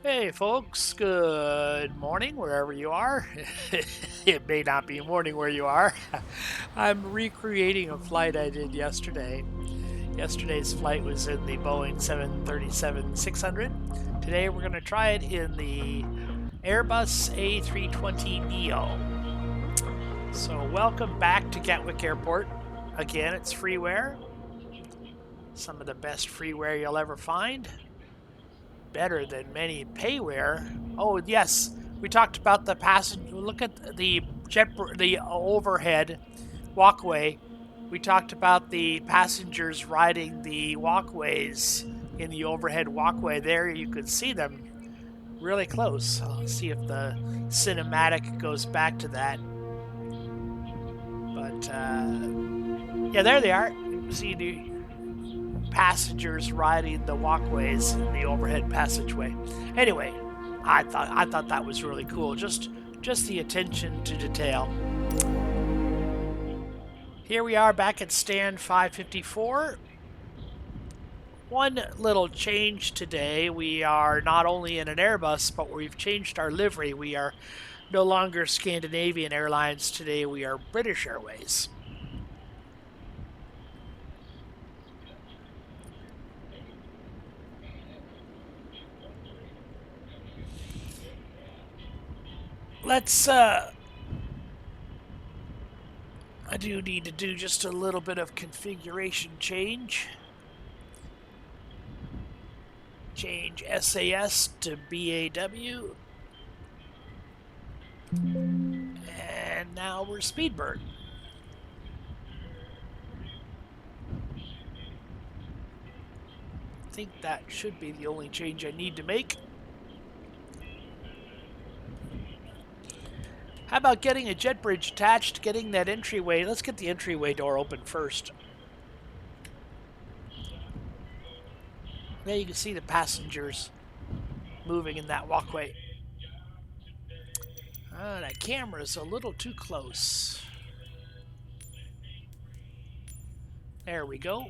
Hey folks, good morning wherever you are. It may not be morning where you are. I'm recreating a flight I did yesterday. Yesterday's flight was in the Boeing 737-600. Today we're going to try it in the Airbus A320Neo. So welcome back to Gatwick Airport. Again, it's freeware. Some of the best freeware you'll ever find. Better than many payware. Oh yes, we talked about the passenger. Look at the the overhead walkway. We talked about the passengers riding the walkways in the overhead walkway. There you could see them really close. I'll see if the cinematic goes back to that. But yeah, there they are. You can see the passengers riding the walkways in the overhead passageway. Anyway, I thought that was really cool. Just the attention to detail. Here we are back at stand 554. One little change today. We are not only in an Airbus, but we've changed our livery. We are no longer Scandinavian Airlines today. We are British Airways. Let's I do need to do just a little bit of configuration change. Change SAS to BAW. And now we're Speedbird. I think that should be the only change I need to make. How about getting a jet bridge attached, getting that entryway? Let's get the entryway door open first. There you can see the passengers moving in that walkway. That camera's a little too close. There we go.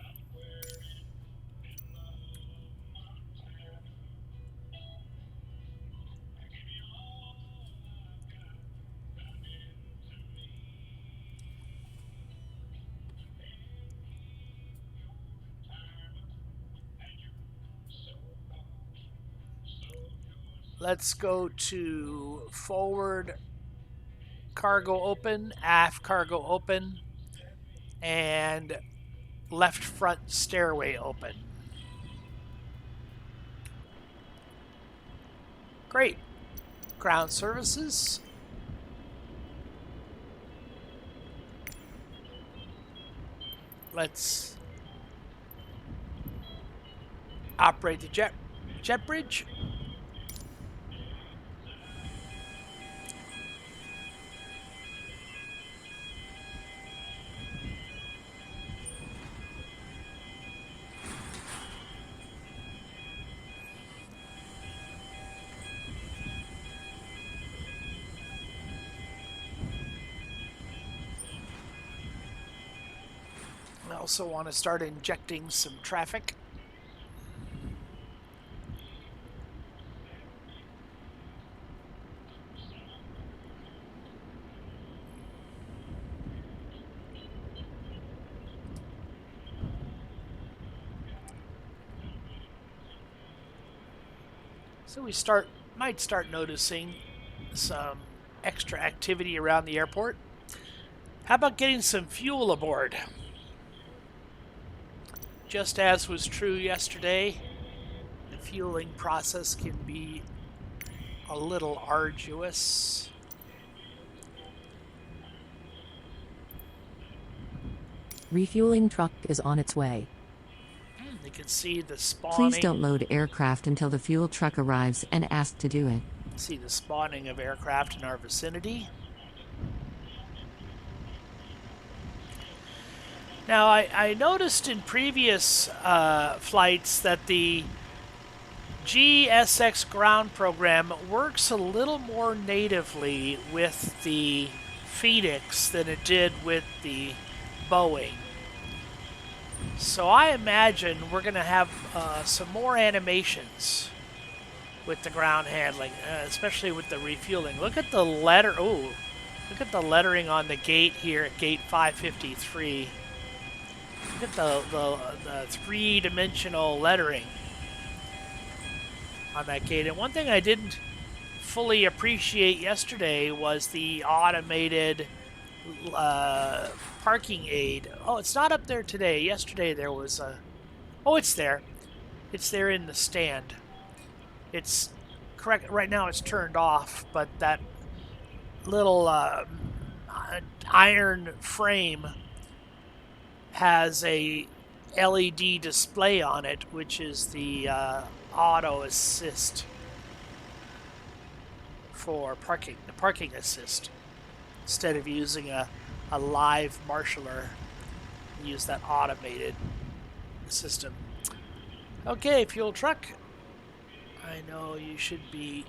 Let's go to forward cargo open, aft cargo open, and left front stairway open. Great. Ground services. Let's operate the jet bridge. I also want to start injecting some traffic. So we might start noticing some extra activity around the airport. How about getting some fuel aboard? Just as was true yesterday, the fueling process can be a little arduous. Refueling truck is on its way. You can see the spawning. Please don't load aircraft until the fuel truck arrives and ask to do it. See the spawning of aircraft in our vicinity. Now, I noticed in previous flights that the GSX Ground program works a little more natively with the Fenix than it did with the Boeing. So I imagine we're going to have some more animations with the ground handling, especially with the refueling. Look at the letter. Oh, look at the lettering on the gate here at gate 553. Look at the three-dimensional lettering on that gate. And one thing I didn't fully appreciate yesterday was the automated parking aid. Oh, it's not up there today. Yesterday there was a... Oh, it's there. It's there in the stand. It's correct. Right now it's turned off, but that little iron frame has a LED display on it, which is the auto assist for parking, the parking assist. Instead of using a live marshaller, use that automated system. Okay, fuel truck. I know you should be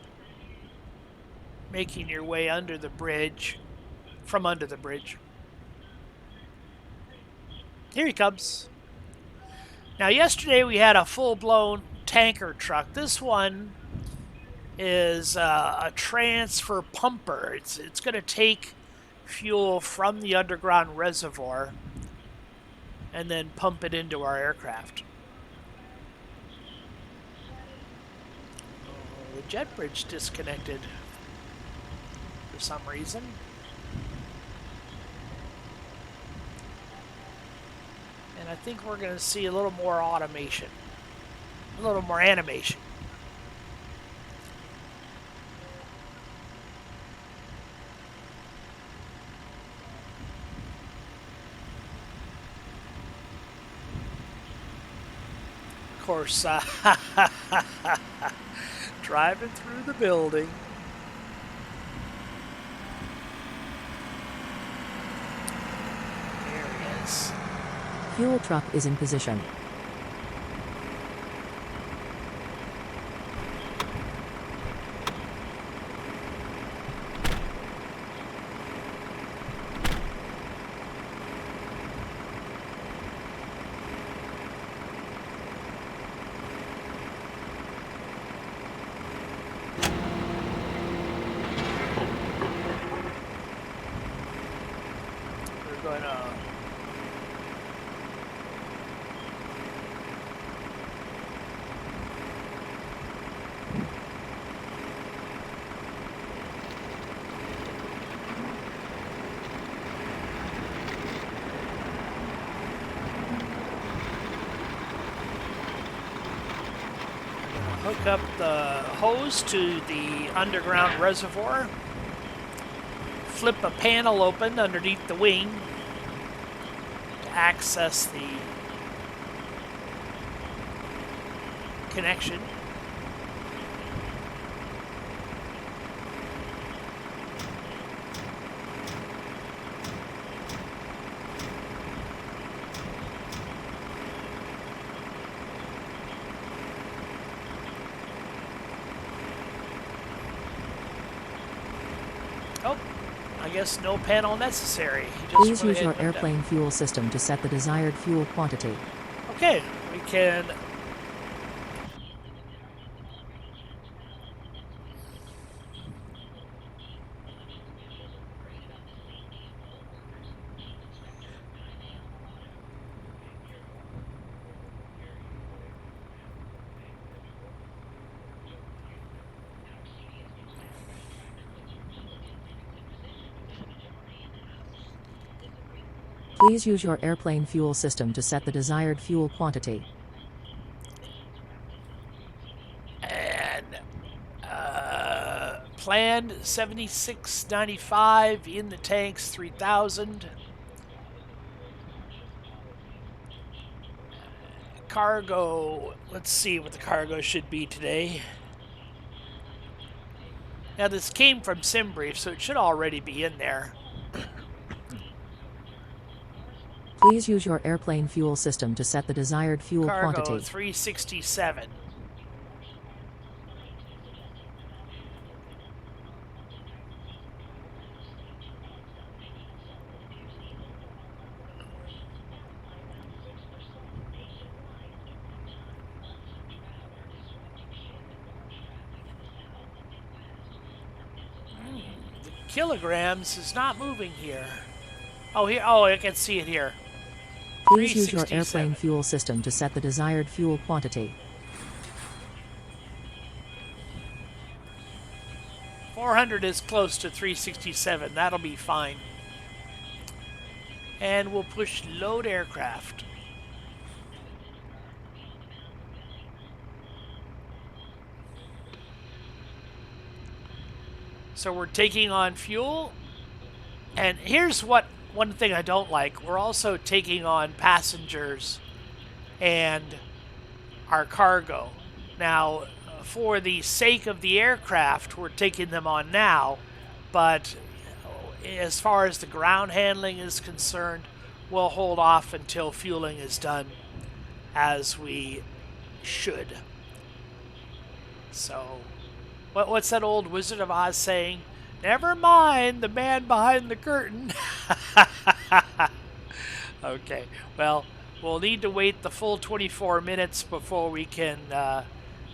making your way under the bridge, from under the bridge. Here he comes. Now, yesterday we had a full-blown tanker truck. This one is a transfer pumper. It's going to take fuel from the underground reservoir and then pump it into our aircraft. Oh, the jet bridge disconnected for some reason. And I think we're going to see a little more automation, a little more animation. Of course, driving through the building. There he is. Fuel truck is in position. We're going to hook up the hose to the underground reservoir, flip a panel open underneath the wing to access the connection. Oh, I guess no panel necessary. Please use your airplane fuel system to set the desired fuel quantity. Okay, we can Please use your airplane fuel system to set the desired fuel quantity. and planned 7695 in the tanks 3000. Cargo, let's see what the cargo should be today. Now this came from SimBrief, so it should already be in there. Please use your airplane fuel system to set the desired fuel Cargo quantity. 367. kilograms is not moving here. Oh, here. Oh, I can see it here. Please use your 367. airplane fuel system to set the desired fuel quantity. 400 is close to 367. That'll be fine. And we'll push load aircraft. So we're taking on fuel. And here's one thing I don't like. We're also taking on passengers and our cargo. Now, for the sake of the aircraft, we're taking them on now. But as far as the ground handling is concerned, we'll hold off until fueling is done, as we should. So, what's that old Wizard of Oz saying? Never mind the man behind the curtain. Okay, well, we'll need to wait the full 24 minutes before we can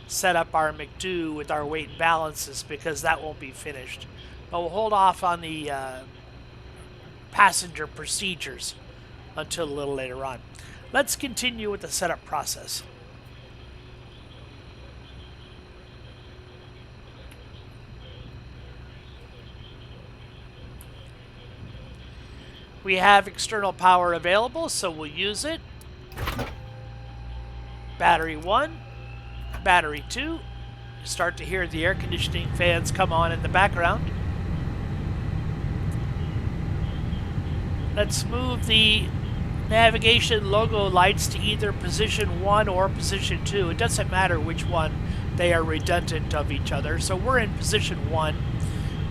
set up our McDo with our weight and balances, because that won't be finished. But we'll hold off on the passenger procedures until a little later on. Let's continue with the setup process. We have external power available, so we'll use it. Battery 1, battery 2. Start to hear the air conditioning fans come on in the background. Let's move the navigation logo lights to either position 1 or position 2. It doesn't matter which one, they are redundant of each other. So we're in position 1.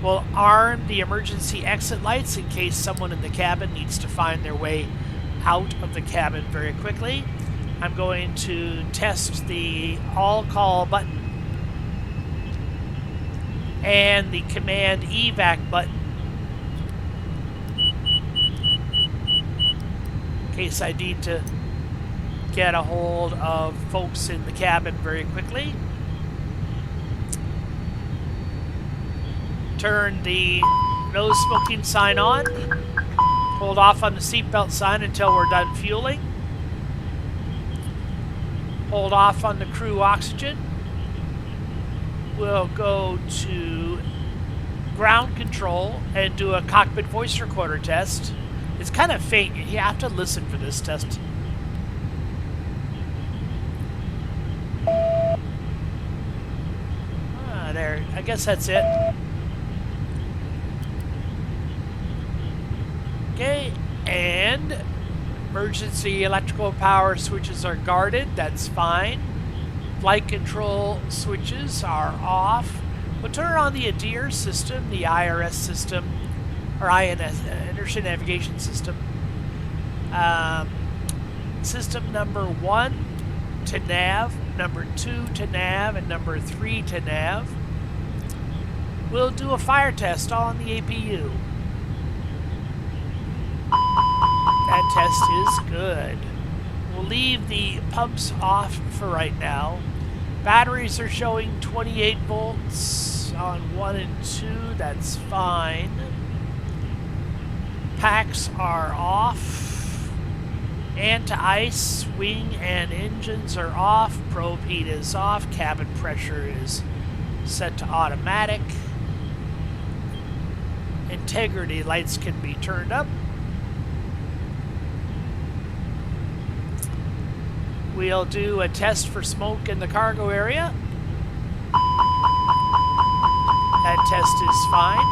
We'll arm the emergency exit lights in case someone in the cabin needs to find their way out of the cabin very quickly. I'm going to test the all call button and the command evac button in case I need to get a hold of folks in the cabin very quickly. Turn the no smoking sign on. Hold off on the seatbelt sign until we're done fueling. Hold off on the crew oxygen. We'll go to ground control and do a cockpit voice recorder test. It's kind of faint. You have to listen for this test. There. I guess that's it. Okay, and emergency electrical power switches are guarded. That's fine. Flight control switches are off. We'll turn on the ADIR system, the IRS system, or INS, Inertia Navigation System. System number 1 to nav, number 2 to nav, and number 3 to nav. We'll do a fire test on the APU. That test is good. We'll leave the pumps off for right now. Batteries are showing 28 volts on 1 and 2. That's fine. Packs are off. Anti-ice, wing and engines are off. Probe heat is off. Cabin pressure is set to automatic. Integrity lights can be turned up. We'll do a test for smoke in the cargo area. That test is fine.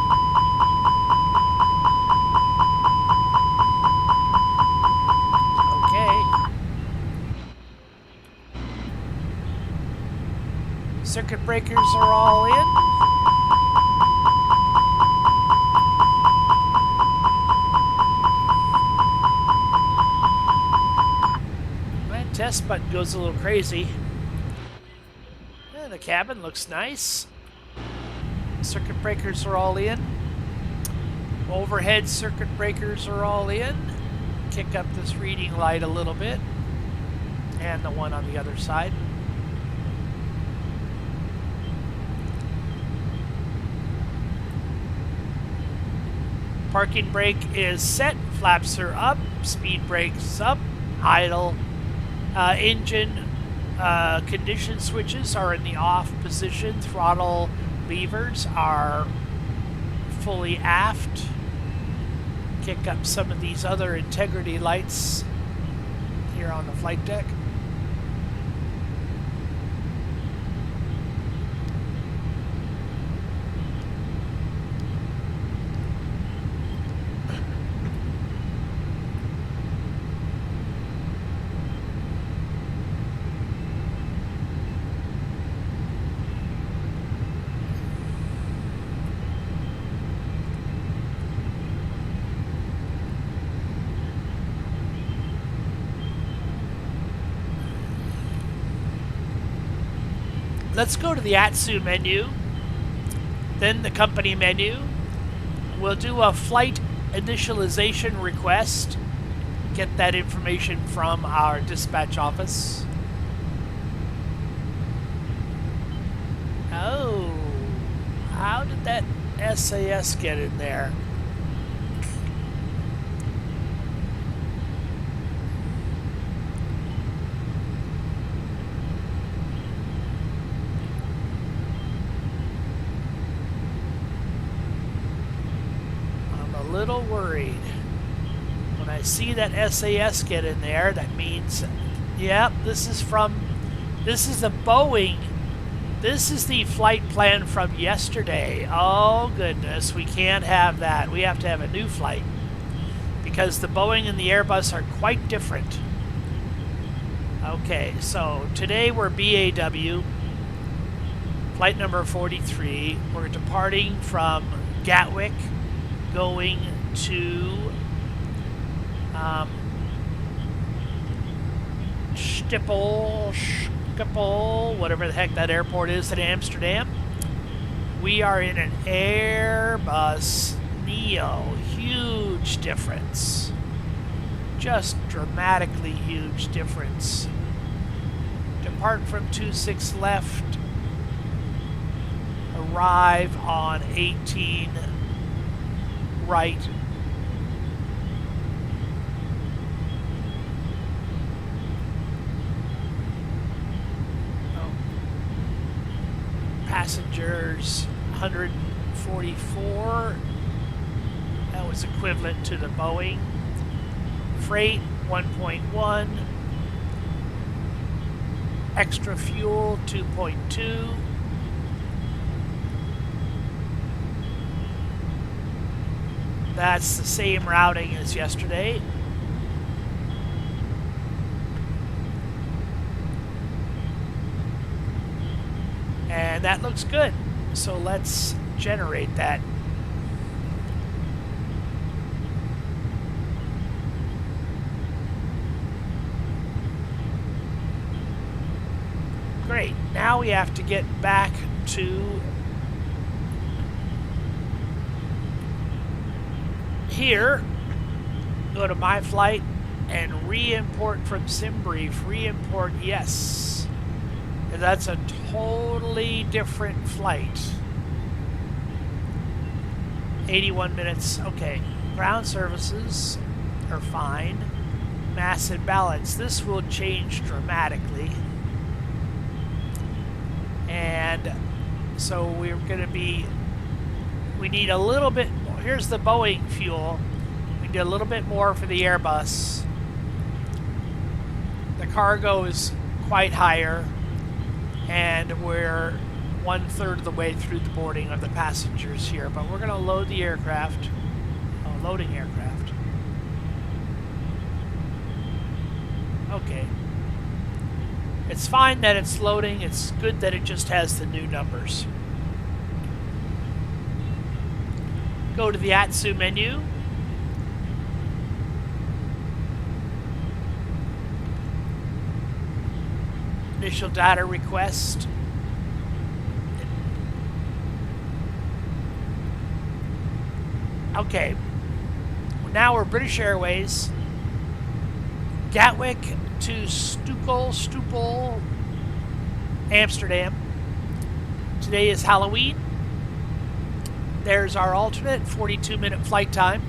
Okay. Circuit breakers are all in. Test button goes a little crazy. Yeah, the cabin looks nice. Circuit breakers are all in. Overhead circuit breakers are all in. Kick up this reading light a little bit. And the one on the other side. Parking brake is set, flaps are up, speed brakes up, idle. Engine condition switches are in the off position. Throttle levers are fully aft. Kick up some of these other integrity lights here on the flight deck. Let's go to the AccuSeason menu, then the company menu. We'll do a flight initialization request, get that information from our dispatch office. Oh, how did that SAS get in there? Little worried. When I see that SAS get in there, that means, yeah, this is the Boeing. This is the flight plan from yesterday. Oh goodness, we can't have that. We have to have a new flight because the Boeing and the Airbus are quite different. Okay, so today we're BAW, flight number 43. We're departing from Gatwick, going to Schiphol, whatever the heck that airport is in Amsterdam. We are in an Airbus Neo. Huge difference. Just dramatically huge difference. Depart from 26 left. Arrive on 18 right. Passengers 144. That was equivalent to the Boeing. Freight 1.1. Extra fuel 2.2. That's the same routing as yesterday. And that looks good. So let's generate that. Great. Now we have to get back to here, go to My Flight, and re-import from SimBrief. Re-import, yes. And that's a totally different flight. 81 minutes, okay. Ground services are fine. Mass and balance, this will change dramatically. And so we're gonna be, we need a little bit more. Here's the Boeing fuel. We need a little bit more for the Airbus. The cargo is quite higher, and we're 1/3 of the way through the boarding of the passengers here. But we're going to load the aircraft. Oh, loading aircraft. Okay. It's fine that it's loading. It's good that it just has the new numbers. Go to the AccuSeason menu. Initial data request. Okay. Now we're British Airways. Gatwick to Schiphol, Amsterdam. Today is Halloween. There's our alternate, 42-minute flight time.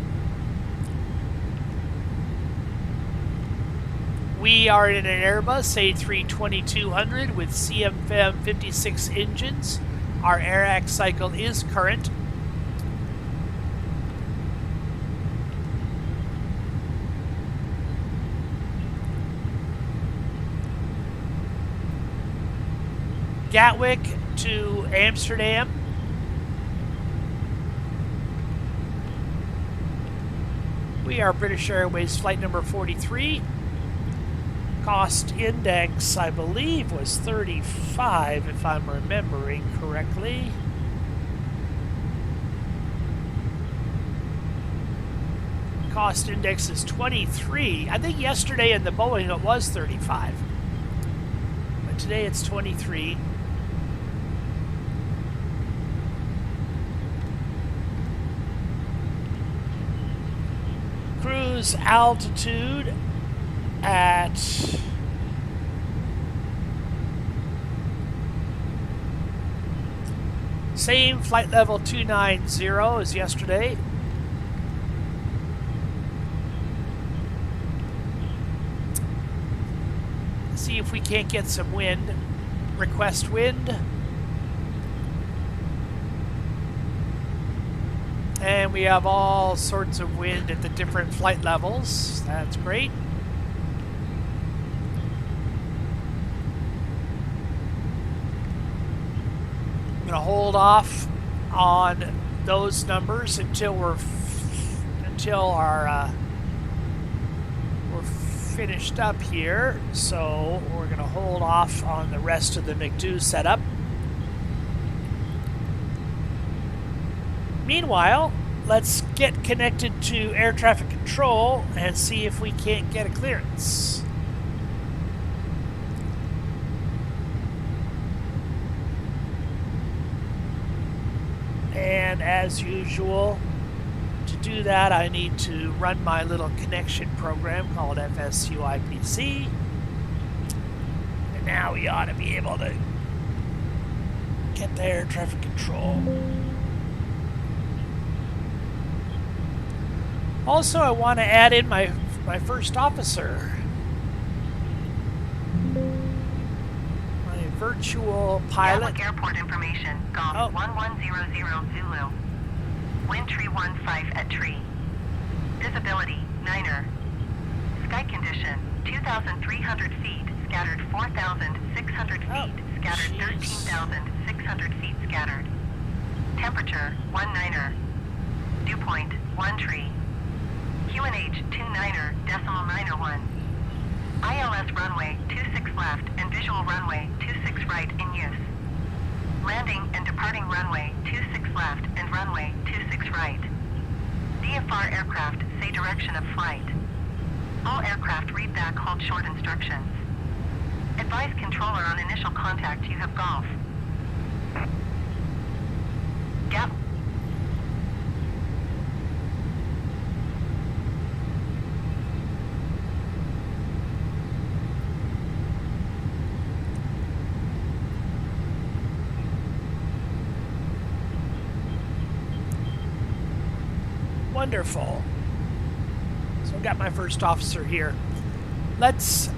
We are in an Airbus A320-200 with CFM 56 engines. Our AirAct cycle is current. Gatwick to Amsterdam. We are British Airways flight number 43. Cost index, I believe, was 35, if I'm remembering correctly. Cost index is 23. I think yesterday in the Boeing it was 35. But today it's 23. Cruise altitude at same flight level 290 as yesterday. See if we can't get some wind. Request wind. And we have all sorts of wind at the different flight levels. That's great. I'm going to hold off on those numbers until we're finished up here. So we're going to hold off on the rest of the McDo setup. Meanwhile, let's get connected to air traffic control and see if we can't get a clearance. And as usual, to do that, I need to run my little connection program called FSUIPC. And now we ought to be able to get the air traffic control. Also, I want to add in my first officer. My virtual pilot. Gatwick Airport information, Golf 1100 Zulu. Wind tree 15 at tree. Visibility, 9er. Sky condition, 2,300 feet, scattered 4,600 feet, scattered 13,600 feet scattered. Temperature, 19er. Dew point, 1 tree. QNH 29er, decimal 901. ILS runway 26 left and visual runway 26 right in use. Landing and departing runway 26 left and runway 26 right. VFR aircraft say direction of flight. All aircraft read back hold short instructions. Advise controller on initial contact you have golf. Gap. Wonderful. So I've got my first officer here. Let's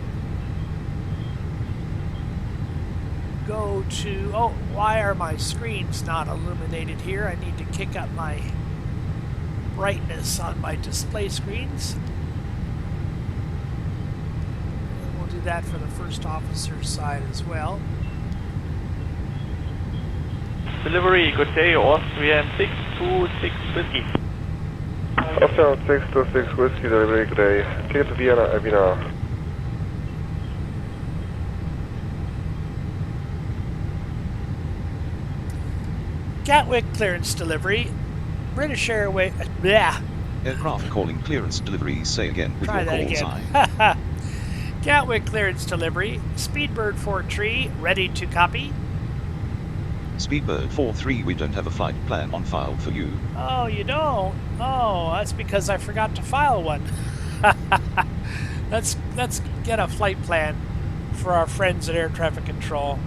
go to, oh, why are my screens not illuminated here? I need to kick up my brightness on my display screens. And we'll do that for the first officer's side as well. Delivery, good day, Austrian 626 Whiskey. Austrian 626 Whiskey, delivery, good day. Ticket to Vienna, Avina. Gatwick clearance delivery. British Airways. Yeah. Aircraft calling clearance delivery. Say again with Try your that call again. sign. Gatwick clearance delivery. Speedbird 43, ready to copy. Speedbird 43, we don't have a flight plan on file for you. Oh, you don't? Oh, that's because I forgot to file one. Let's get a flight plan for our friends at Air Traffic Control.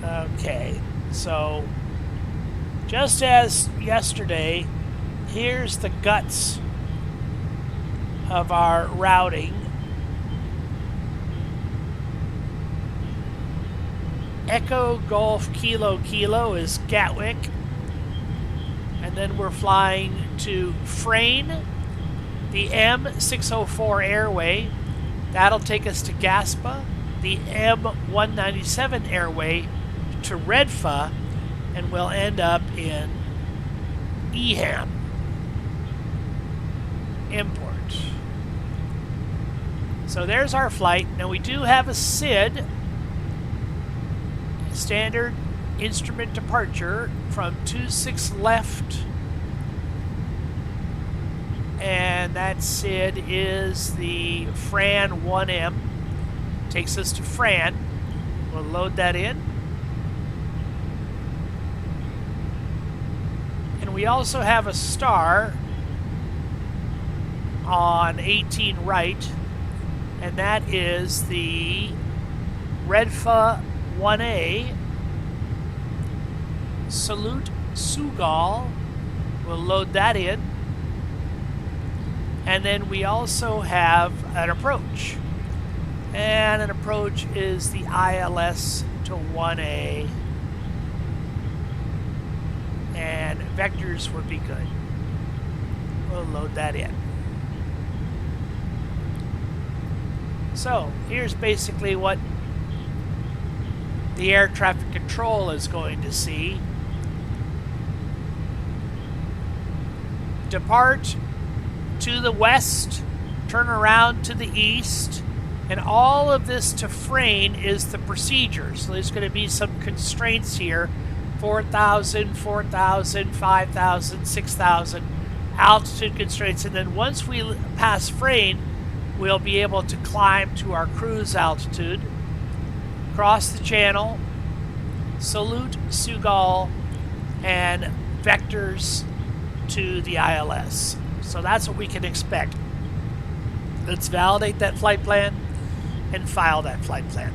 Okay, so just as yesterday, here's the guts of our routing. Echo Golf Kilo Kilo is Gatwick. And then we're flying to Frayne, the M604 airway. That'll take us to Gaspa, the M197 airway to Redfa, and we'll end up in Eham Import. So there's our flight. Now we do have a SID, standard instrument departure, from 26 left, and that SID is the Fran 1M. Takes us to Fran. We'll load that in. And we also have a star on 18 right, and that is the Redfa 1A. Salute Sugal. We'll load that in. And then we also have an approach. And an approach is the ILS to 1A. And vectors would be good. We'll load that in. So here's basically what the air traffic control is going to see. Depart to the west, turn around to the east, and all of this to Frayne is the procedure. So there's going to be some constraints here: 4,000, 4,000, 5,000, 6,000 altitude constraints. And then once we pass Frayne, we'll be able to climb to our cruise altitude, cross the channel, salute Sugal, and vectors to the ILS. So that's what we can expect. Let's validate that flight plan and file that flight plan.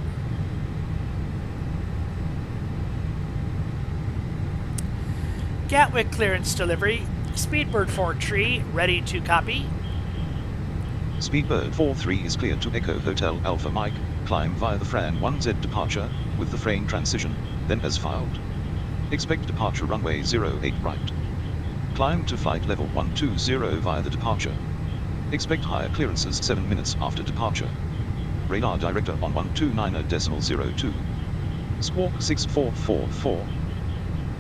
Gatwick clearance delivery. Speedbird 43 ready to copy. Speedbird 43 is cleared to Echo Hotel Alpha Mike. Climb via the Fran 1Z departure with the Frayne transition, then as filed. Expect departure runway 08 right. Climb to flight level 120 via the departure. Expect higher clearances 7 minutes after departure. Radar director on 129.02. Squawk 6444.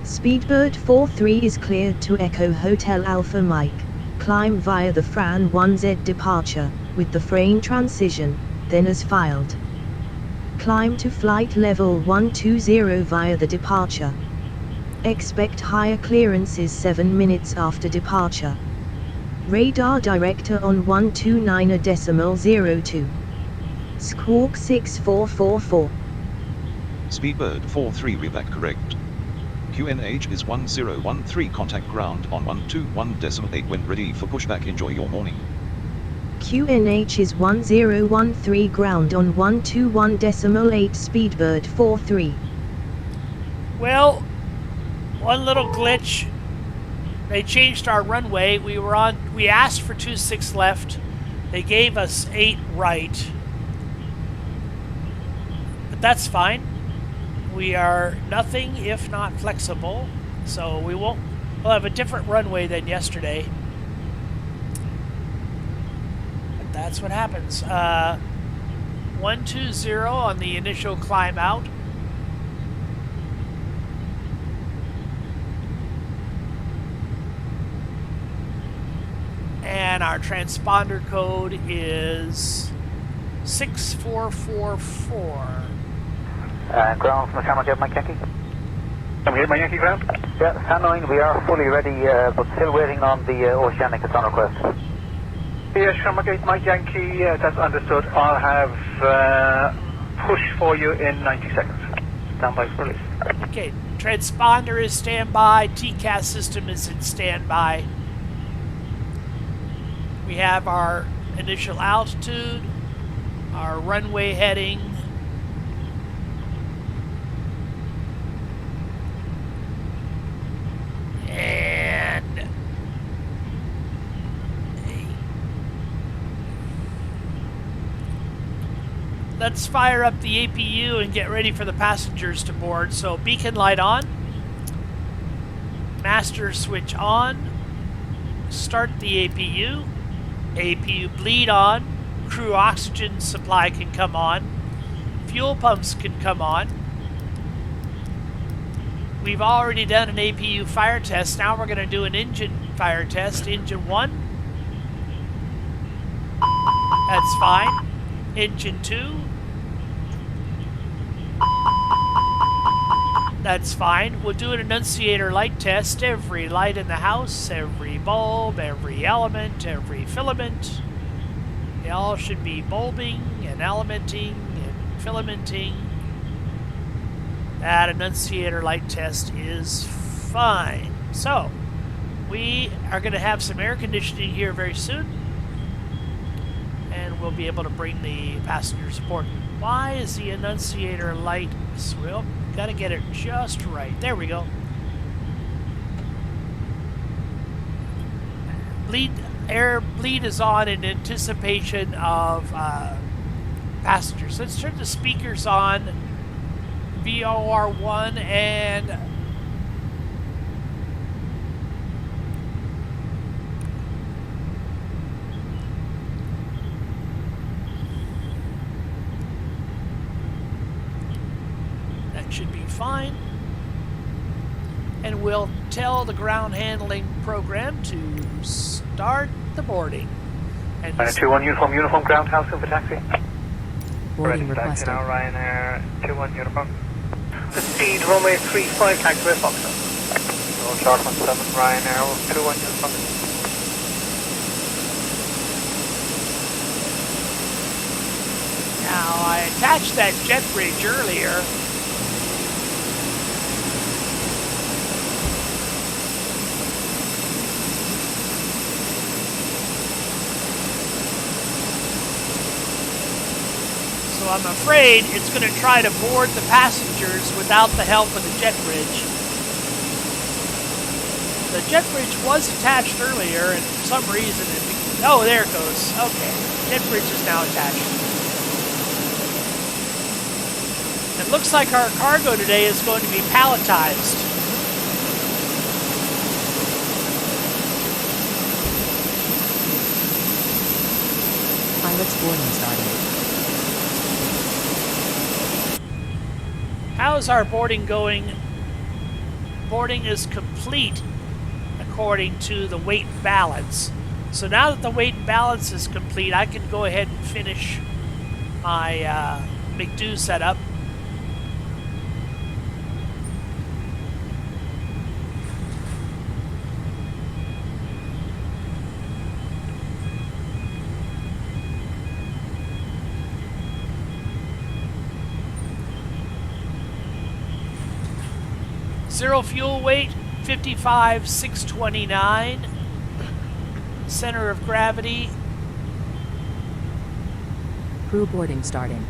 Speedbird 43 is cleared to Echo Hotel Alpha Mike. Climb via the Fran 1Z departure with the Frayne transition, then as filed. Climb to flight level 120 via the departure. Expect higher clearances 7 minutes after departure. Radar director on 129.02. Squawk 6444. Speedbird 43 reback correct. QNH is 1013, contact ground on 121.8 when ready for pushback. Enjoy your morning. QNH is 1013, ground on 121.8. Speedbird 43. Well, one little glitch. They changed our runway. We asked for 26 left. They gave us 8 right. But that's fine. We are nothing if not flexible. So we'll have a different runway than yesterday. But that's what happens. 120 on the initial climb out. And our transponder code is 6444. Ground from the Shamrock, Mike Yankee. I'm here, my Yankee ground. Yeah, handling, we are fully ready, but still waiting on the Oceanic on request. Yes, Shamrock 8, Mike Yankee, that's understood. I'll have push for you in 90 seconds. Stand by for release. Okay, transponder is standby, TCAS system is in standby. We have our initial altitude, our runway heading, let's fire up the APU and get ready for the passengers to board. So beacon light on, master switch on, start the APU, APU bleed on, crew oxygen supply can come on, fuel pumps can come on. We've already done an APU fire test. Now we're going to do an engine fire test. Engine 1. That's fine. Engine 2. That's fine. We'll do an annunciator light test. Every light in the house, every bulb, every element, every filament. They all should be bulbing and elementing and filamenting. That annunciator light test is fine. So, we are going to have some air conditioning here very soon. And we'll be able to bring the passengers aboard. Why is the annunciator light... Well, got to get it just right. There we go. Air bleed is on in anticipation of passengers. Let's turn the speakers on. VOR1 and that should be fine. And we'll tell the ground handling program to start the boarding. And 21 uniform ground house for taxi. Boarding requested. Now Ryanair 21 uniform. Proceed runway 35 taxiway Foxtrot. Roll chart 17 Ryanair 21 uniform. now I attached that jet bridge earlier. So I'm afraid it's going to try to board the passengers without the help of the jet bridge. The jet bridge was attached earlier, and for some reason oh, there it goes. Okay, jet bridge is now attached. It looks like our cargo today is going to be palletized. Pilot's boarding started. How's our boarding going? Boarding is complete according to the weight balance. So now that the weight and balance is complete, I can go ahead and finish my McDo setup. Zero fuel weight, 55,629. Center of gravity. Crew boarding starting.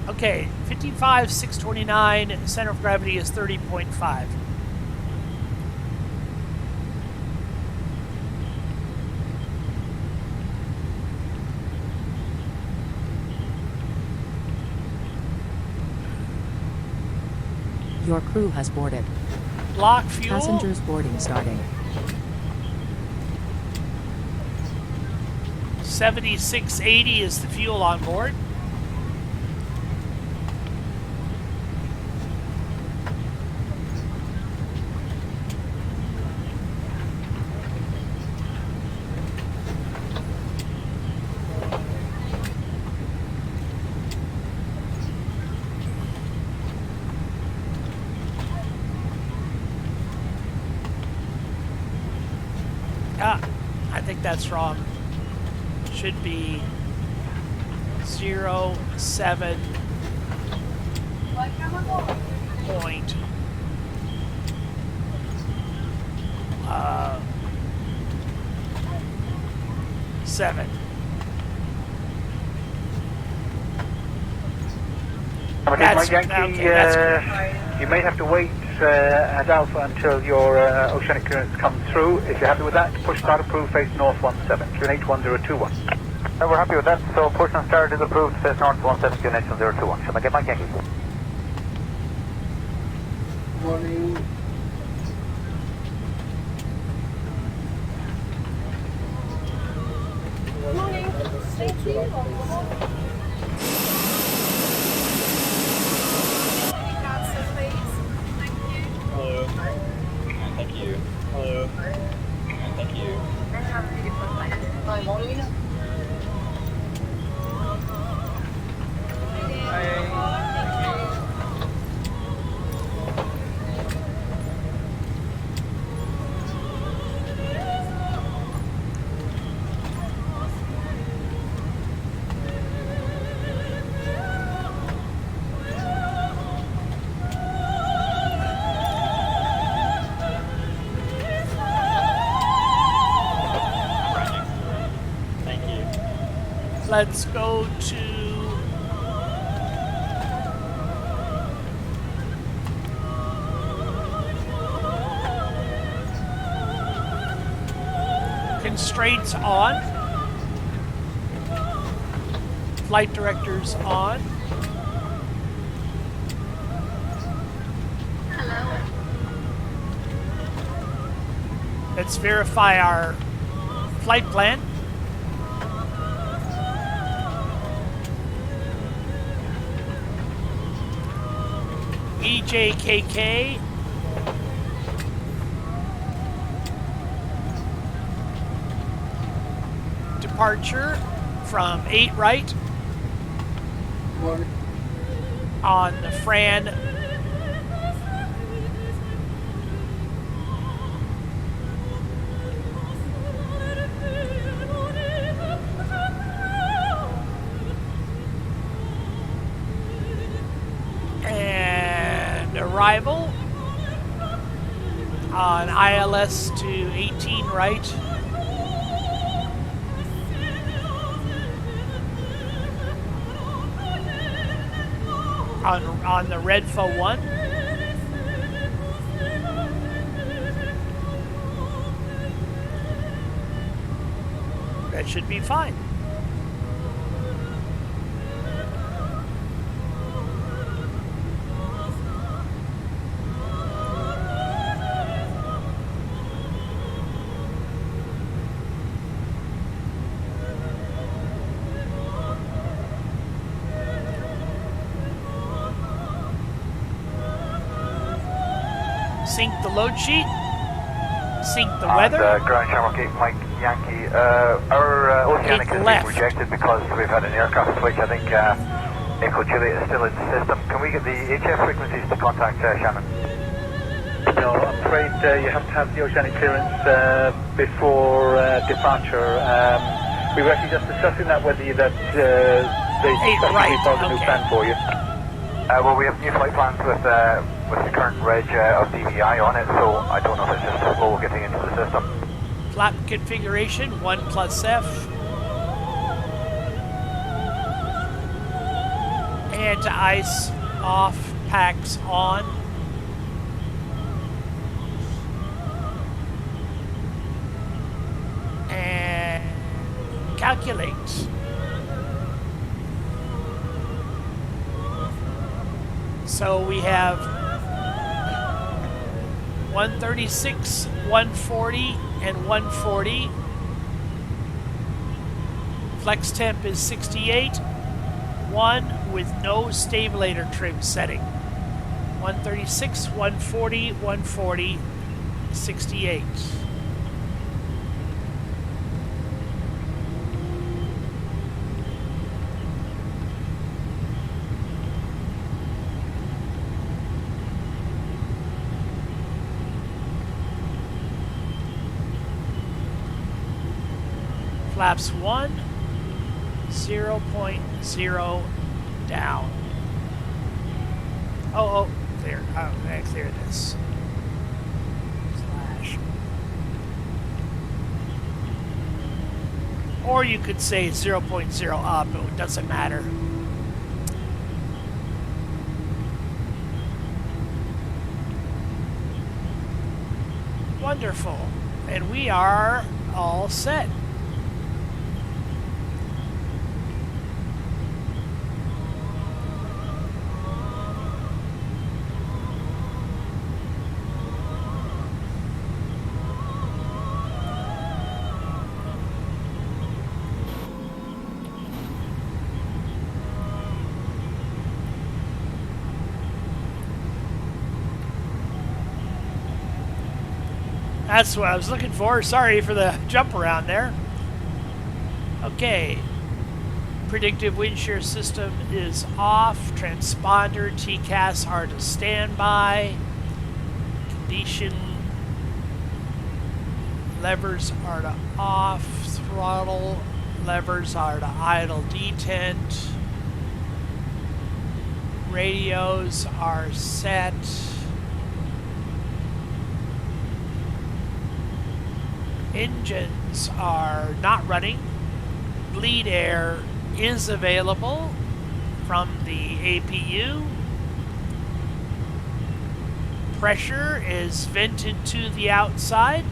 Okay, 55,629, center of gravity is 30.5. Your crew has boarded. Block fuel. Passengers boarding starting. 7680 is the fuel on board. that's wrong. Should be 07 point 7. Mike Yankee, you may have to wait at Alpha until your oceanic clearance comes through. If you're happy with that, push start approved, face north 17, QNH 1021. We're happy with that, so push and start is approved, face north 17, QNH 1021. Shall I get Mike Yankee? Morning. Morning. Thank you. Hello. Thank you. Hello. Thank you. Let's go to constraints on, flight directors on. Hello. Let's verify our flight plan. EJKK, departure from 8 right on the Fran arrival on ILS to 18 right on the red FO 1. That should be fine. Sync the load sheet, sync the weather. Ground Shamrock 8, Mike Yankee. Our oceanic has been rejected because we've had an aircraft switch. I think Echo Juliet is still in the system. Can we get the HF frequencies to contact Shannon? No, I'm afraid you have to have the oceanic clearance before departure. We were actually just discussing that with you, that they proposed a new plan for you. Well, we have new flight plans with the current reg of DVI on it, so I don't know if it's just slow getting into the system. Flap configuration 1+F. Anti-ice off, packs on. And calculate. So we have 136, 140, and 140. Flex temp is 68. 1 with no stabulator trim setting. 136, 140, 140, 68. flaps 1, 0.0 down. Oh, clear. Oh, I clear this. Slash. Or you could say 0.0 up, it doesn't matter. Wonderful. And we are all set. That's what I was looking for. Sorry for the jump around there. Okay. Predictive wind shear system is off. Transponder, TCAS are to standby. Condition levers are to off. Throttle levers are to idle detent. Radios are set. Engines are not running. Bleed air is available from the APU. Pressure is vented to the outside.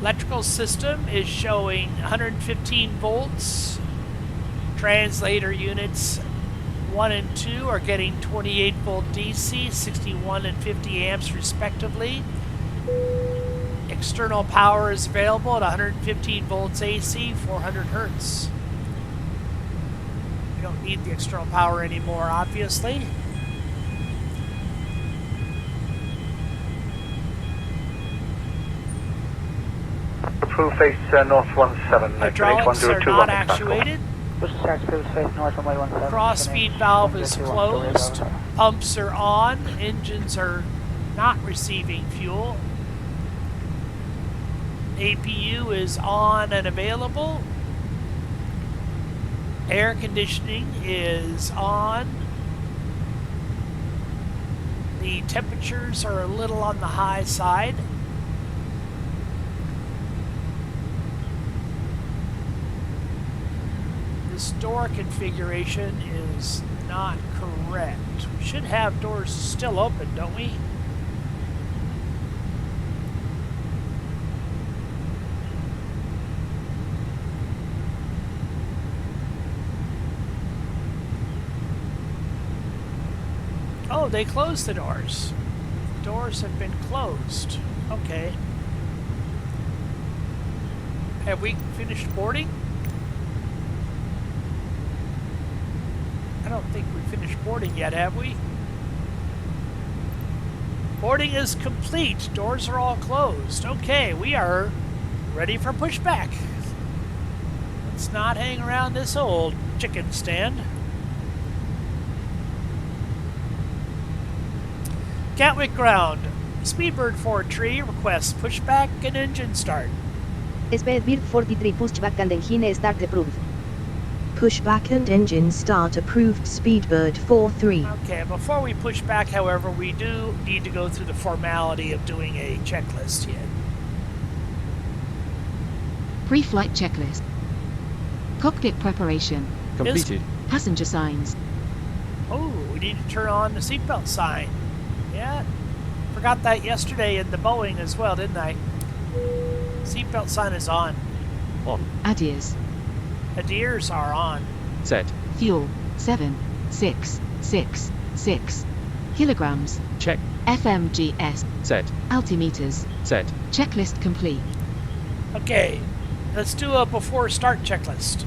Electrical system is showing 115 volts. Translator units 1 and 2 are getting 28 volt DC, 61 and 50 amps respectively. External power is available at 115 volts AC, 400 hertz. We don't need the external power anymore, obviously. Approved face north 17. Hydraulics are not actuated. Cross-feed valve is closed. Pumps are on. Engines are not receiving fuel. APU is on and available. Air conditioning is on. The temperatures are a little on the high side. This door configuration is not correct. We should have doors still open, don't we? Oh, they closed the doors. Doors have been closed. Okay. Have we finished boarding? I don't think we finished boarding yet, have we? Boarding is complete. Doors are all closed. Okay, we are ready for pushback. Let's not hang around this old chicken stand. Gatwick Ground. Speedbird 43 requests pushback and engine start. Speedbird 43 pushback and engine start approved. Pushback and engine start approved. Speedbird 43. Okay, before we push back, however, we do need to go through the formality of doing a checklist yet. Pre-flight checklist. Cockpit preparation. Completed. Passenger signs. Oh, we need to turn on the seatbelt sign. Yeah, forgot that yesterday in the Boeing as well, didn't I? Seatbelt sign is on. On. ADIRS. ADIRS are on. Set. Fuel. 7,666 kilograms. Check. FMGS. Set. Altimeters. Set. Checklist complete. Okay, let's do a before start checklist.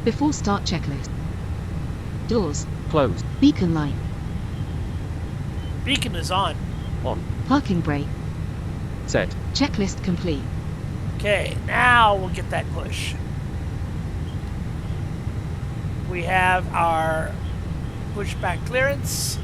Before start checklist. Doors. Closed. Beacon light. Beacon is on. On. Parking brake. Set. Checklist complete. Okay, now we'll get that push. We have our pushback clearance.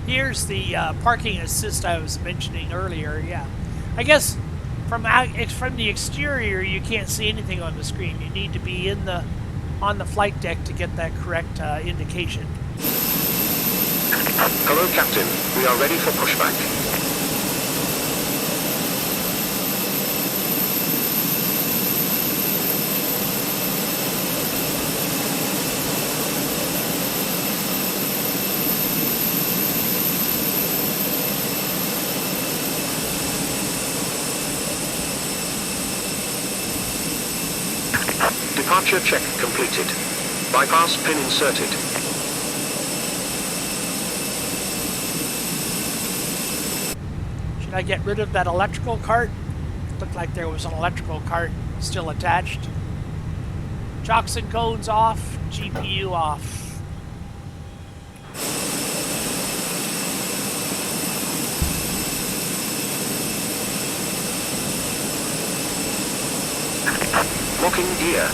Here's the parking assist I was mentioning earlier. Yeah, I guess from the exterior you can't see anything on the screen. You need to be on the flight deck to get that correct indication. Hello, Captain. We are ready for pushback. Departure check completed. Bypass pin inserted. Should I get rid of that electrical cart? Looked like there was an electrical cart still attached. Chocks and cones off, GPU off. Locking gear.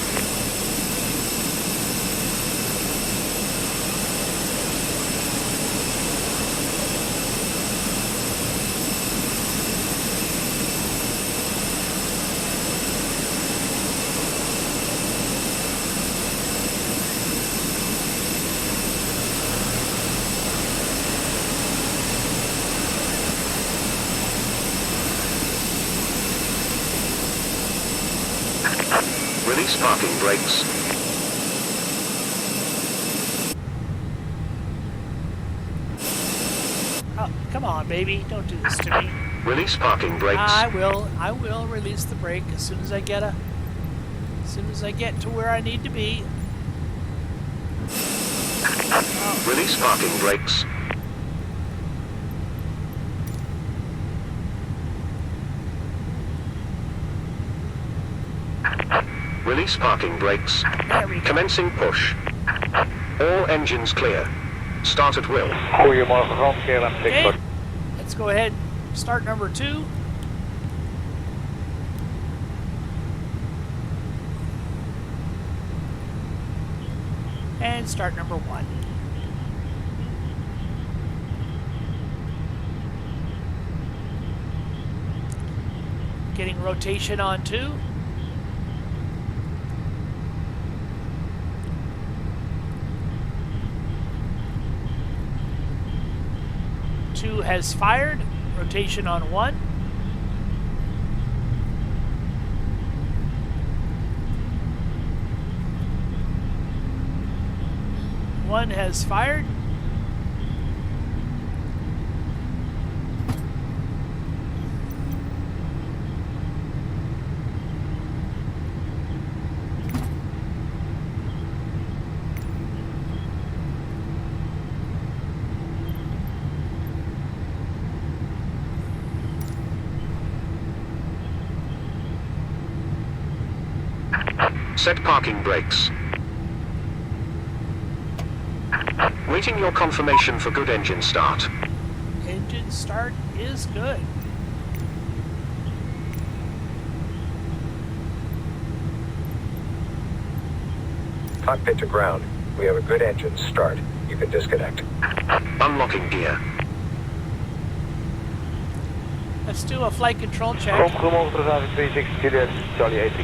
Release parking brakes. Oh, come on, baby. Don't do this to me. Release parking brakes. I will release the brake as soon as I get to where I need to be. Oh. Release parking brakes. Release parking brakes. Commencing push. All engines clear. Start at will. Goedemorgen, grondkeer en Okay, let's go ahead and start number 2. And start number 1. Getting rotation on 2. Has fired. Rotation on 1. 1 has fired. Set parking brakes. Waiting your confirmation for good engine start. Engine start is good. Cockpit to ground. We have a good engine start. You can disconnect. Unlocking gear. Let's do a flight control check.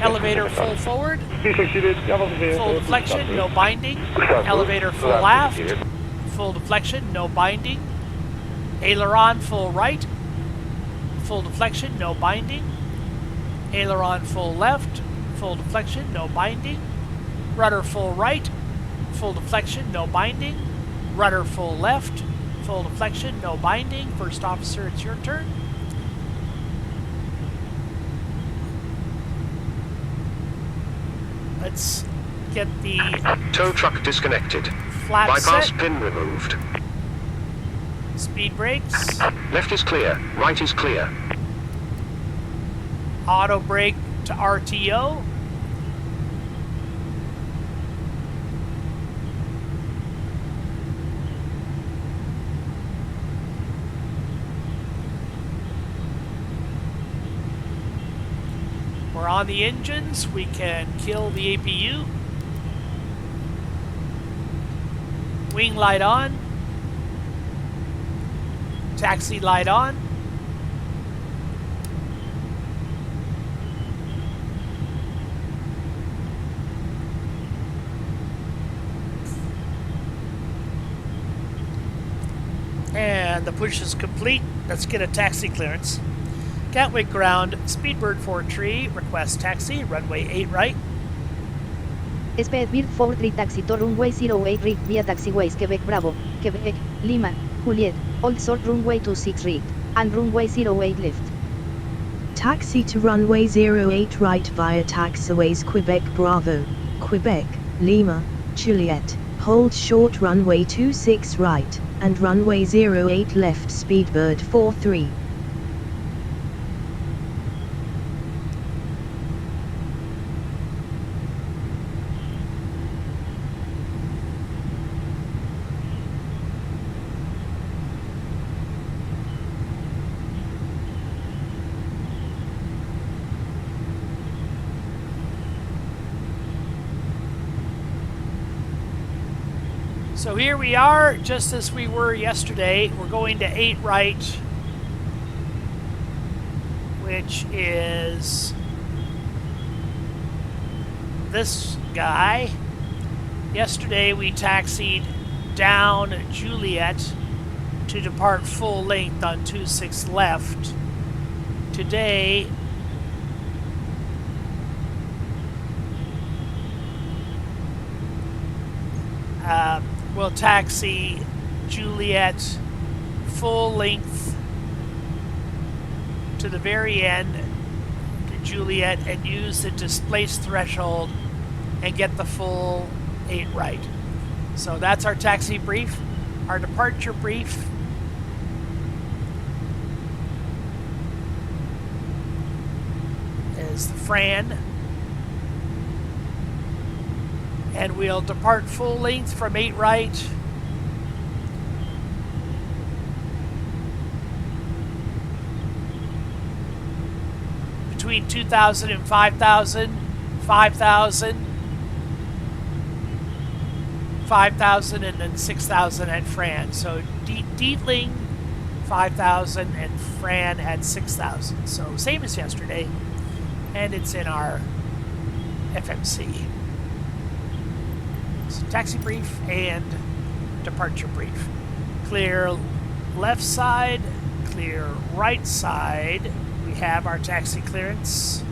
Elevator full forward. Full deflection, no binding. Elevator full aft. Full deflection, no binding. Aileron full right. Full deflection, no binding. Aileron full left. Full deflection, no binding. Rudder full right. Full deflection, no binding. Rudder full left. Full deflection, no binding. First officer, it's your turn. Let's get the tow truck disconnected. Flap bypass set. pin removed. Speed brakes. Left is clear. Right is clear. Auto brake to RTO. We're on the engines. We can kill the APU. Wing light on. Taxi light on. And the push is complete. Let's get a taxi clearance. Gatwick Ground, Speedbird 43, request taxi, runway 8 right. Speedbird 43 taxi to runway 08 right via taxiways Quebec Bravo, Quebec, Lima, Juliet, Old Sort runway 26 right, and runway 08 left. Taxi to runway 08 right via taxiways Quebec Bravo, Quebec, Lima, Juliet, hold short runway 26 right, and runway 08 left Speedbird 43. So here we are, just as we were yesterday. We're going to 8 right, which is this guy. Yesterday we taxied down Juliet to depart full length on 26 left. Today we'll taxi Juliet full length to the very end to Juliet and use the displaced threshold and get the full 8 right. So that's our taxi brief. Our departure brief is the Fran. And we'll depart full length from 8 right. Between 2,000 and 5,000, 5,000, 5,000, and then 6,000 at Fran. So Dietling 5,000 and Fran at 6,000. So same as yesterday. And it's in our FMC. Taxi brief and departure brief. Clear left side, clear right side. We have our taxi clearance.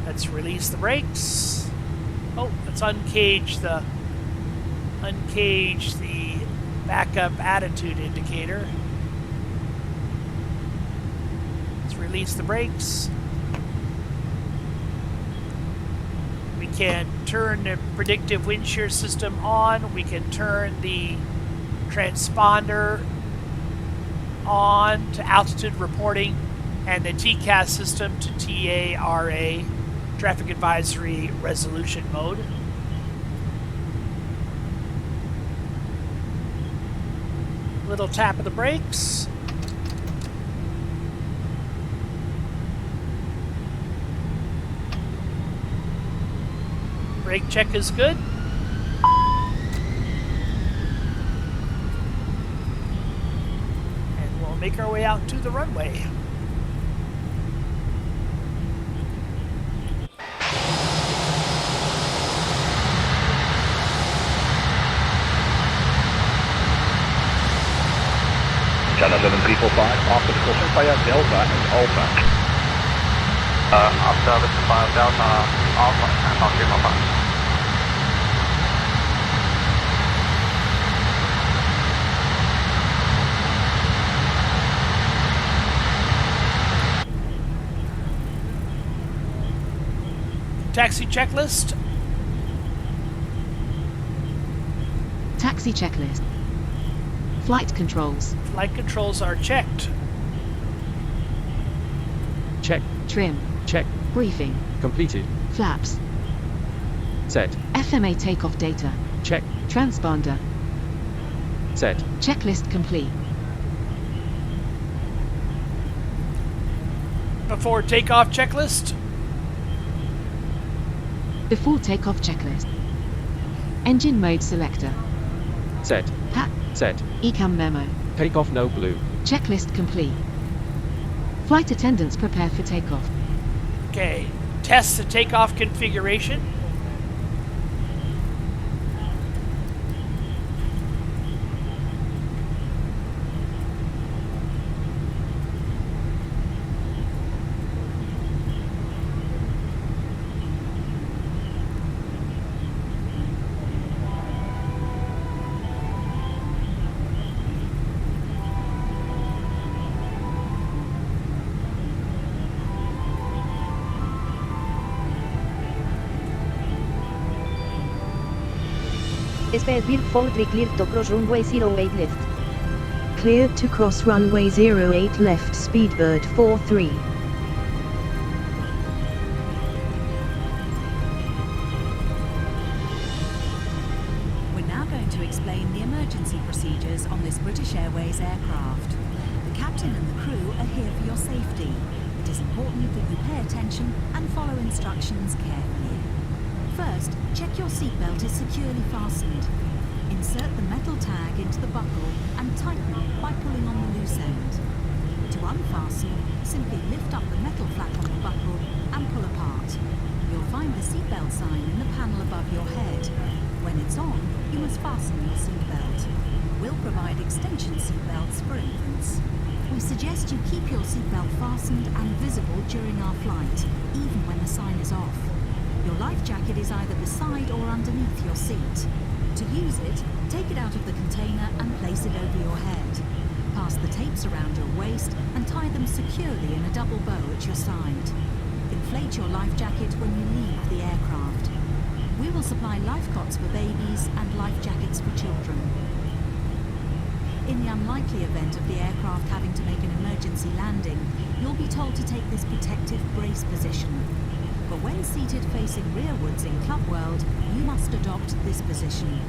Let's release the brakes. Oh, let's uncage the backup attitude indicator. Let's release the brakes. We can turn the predictive wind shear system on. We can turn the transponder on to altitude reporting and the TCAS system to TARA, traffic advisory resolution mode. Little tap of the brakes. Brake check is good. And we'll make our way out to the runway. Channel 7345, after the crossing via Delta and Alpha. After the 5 Delta Alpha and on 345. Taxi checklist. Taxi checklist. Flight controls. Flight controls are checked. Check. Trim. Check. Briefing. Completed. Flaps. Set. FMA takeoff data. Check. Transponder. Set. Checklist complete. Before takeoff checklist. Before takeoff checklist. Engine mode selector. Set. Hat. Set. ECAM memo. Takeoff no blue. Checklist complete. Flight attendants prepare for takeoff. Okay, test the takeoff configuration. SimBrief 43 clear to cross runway 08 left. Cleared to cross runway 08 left, Speedbird 43. We're now going to explain the emergency procedures on this British Airways aircraft. The captain and the crew are here for your safety. It is important that you pay attention and follow instructions carefully. First, check your seatbelt is securely fastened. Insert the metal tag into the buckle and tighten by pulling on the loose end. To unfasten, simply lift up the metal flap on the buckle and pull apart. You'll find the seatbelt sign in the panel above your head. When it's on, you must fasten your seatbelt. We'll provide extension seatbelts for infants. We suggest you keep your seatbelt fastened and visible during our flight, even when the sign is off. Your life jacket is either beside or underneath your seat. To use it, take it out of the container and place it over your head. Pass the tapes around your waist and tie them securely in a double bow at your side. Inflate your life jacket when you leave the aircraft. We will supply life cots for babies and life jackets for children. In the unlikely event of the aircraft having to make an emergency landing, you'll be told to take this protective brace position. But when seated facing rearwards in Club World, you must adopt this position.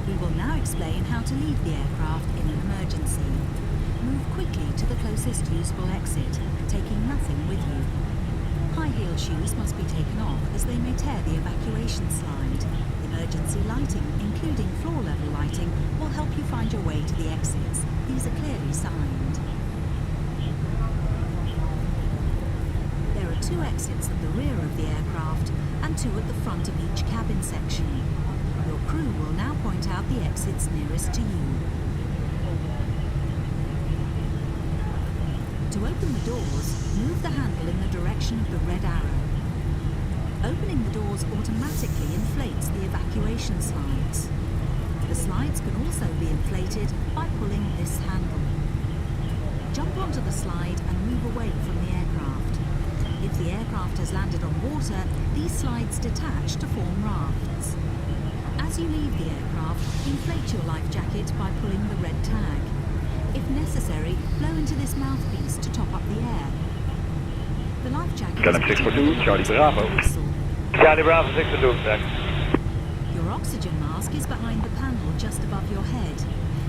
We will now explain how to leave the aircraft in an emergency. Move quickly to the closest usable exit, taking nothing with you. High heel shoes must be taken off as they may tear the evacuation slide. Emergency lighting, including floor-level lighting, will help you find your way to the exits. These are clearly signed. There are 2 exits at the rear of the aircraft and 2 at the front of each cabin section. Your crew will now point out the exits nearest to you. To open the doors, move the handle in the direction of the red arrow. Opening the doors automatically inflates the evacuation slides. The slides can also be inflated by pulling this handle. Jump onto the slide and move away from the aircraft. If the aircraft has landed on water, these slides detach to form rafts. As you leave the aircraft, inflate your life jacket by pulling the red tag. If necessary, blow into this mouthpiece to top up the air. The life jacket is 642, Charlie Bravo. whistle. Charlie Bravo 642, sir. Your oxygen mask is behind the panel just above your head.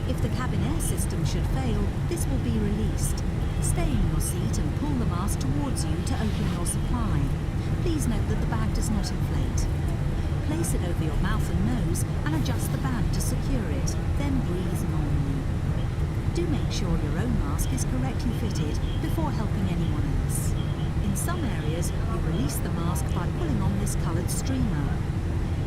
If the cabin air system should fail, this will be released. Stay in your seat and pull the mask towards you to open your supply. Please note that the bag does not inflate. Place it over your mouth and nose and adjust the bag to secure it, then breathe normally. Do make sure your own mask is correctly fitted before helping anyone else. In some areas, you release the mask by pulling on this coloured streamer.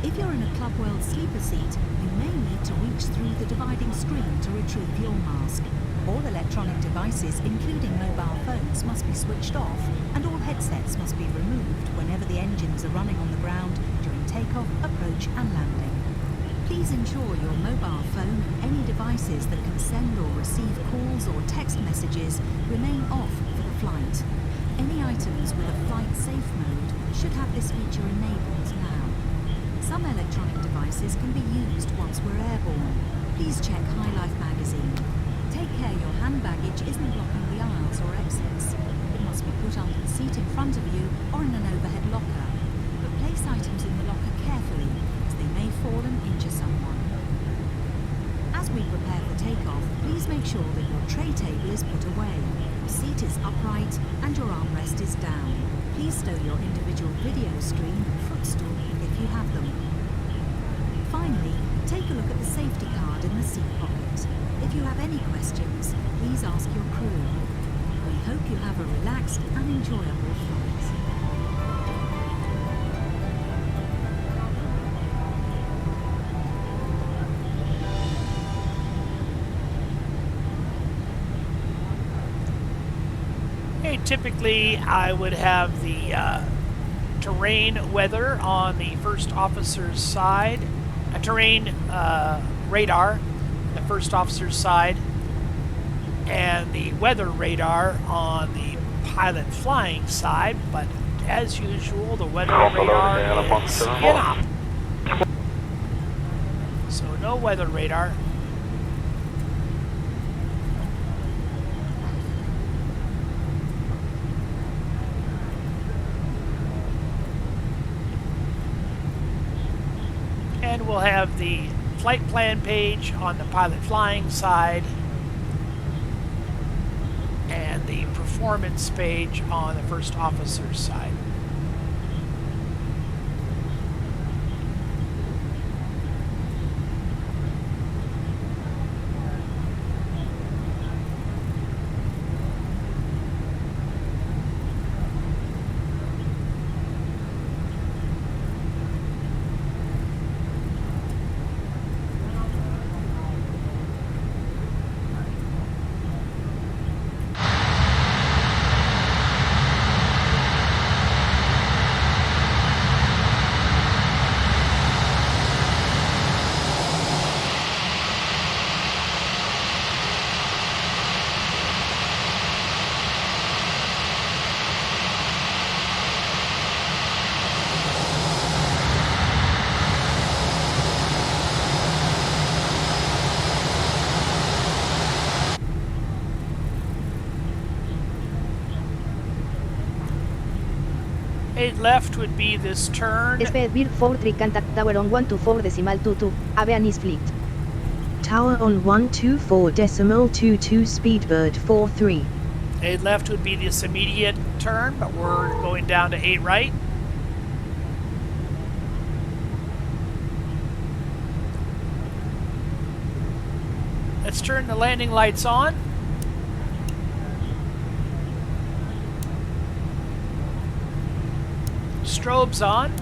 If you're in a Club World sleeper seat, you may need to reach through the dividing screen to retrieve your mask. All electronic devices, including mobile phones, must be switched off, and all headsets must be removed whenever the engines are running on the ground during takeoff, approach and landing. Please ensure your mobile phone and any devices that can send or receive calls or text messages remain off for the flight. Any items with a flight safe mode should have this feature enabled now. Some electronic devices can be used once we're airborne. Please check High Life magazine. Take care your hand baggage isn't blocking the aisles or exits. It must be put under the seat in front of you or in an overhead locker. But place items in the locker carefully, as they may fall and injure someone. As we prepare for takeoff, please make sure that your tray table is put away, your seat is upright and your armrest is down. Please stow your individual video screen and footstool if you have them. Finally, take a look at the safety card in the seat pocket. If you have any questions, please ask your crew. We hope you have a relaxed and enjoyable flight. Okay, typically I would have the terrain weather on the first officer's side, a terrain radar, the first officer's side, and the weather radar on the pilot flying side, but as usual, the weather radar is in-op. So no weather radar. And we'll have the flight plan page on the pilot flying side and the performance page on the first officer's side. Left would be this turn. Speedbird 43 contact tower on 124.22, Aveanis fleet. Tower on 124.22 Speedbird 43. 8 left would be this immediate turn, but we're going down to 8 right. Let's turn the landing lights on. Strobes on.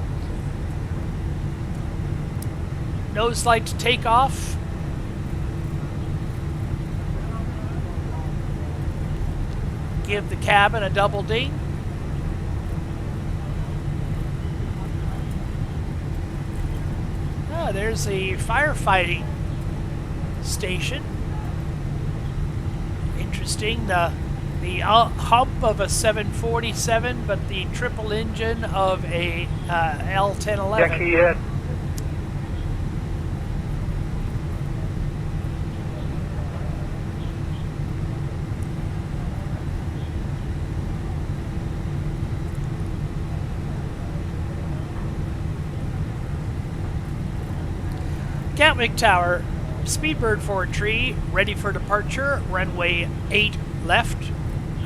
Nose light to take off. Give the cabin a double ding. Oh, there's a firefighting station. Interesting. The hump of a 747, but the triple engine of a L1011. Yankee, Gatwick Tower, Speedbird 43, ready for departure, runway 8 left.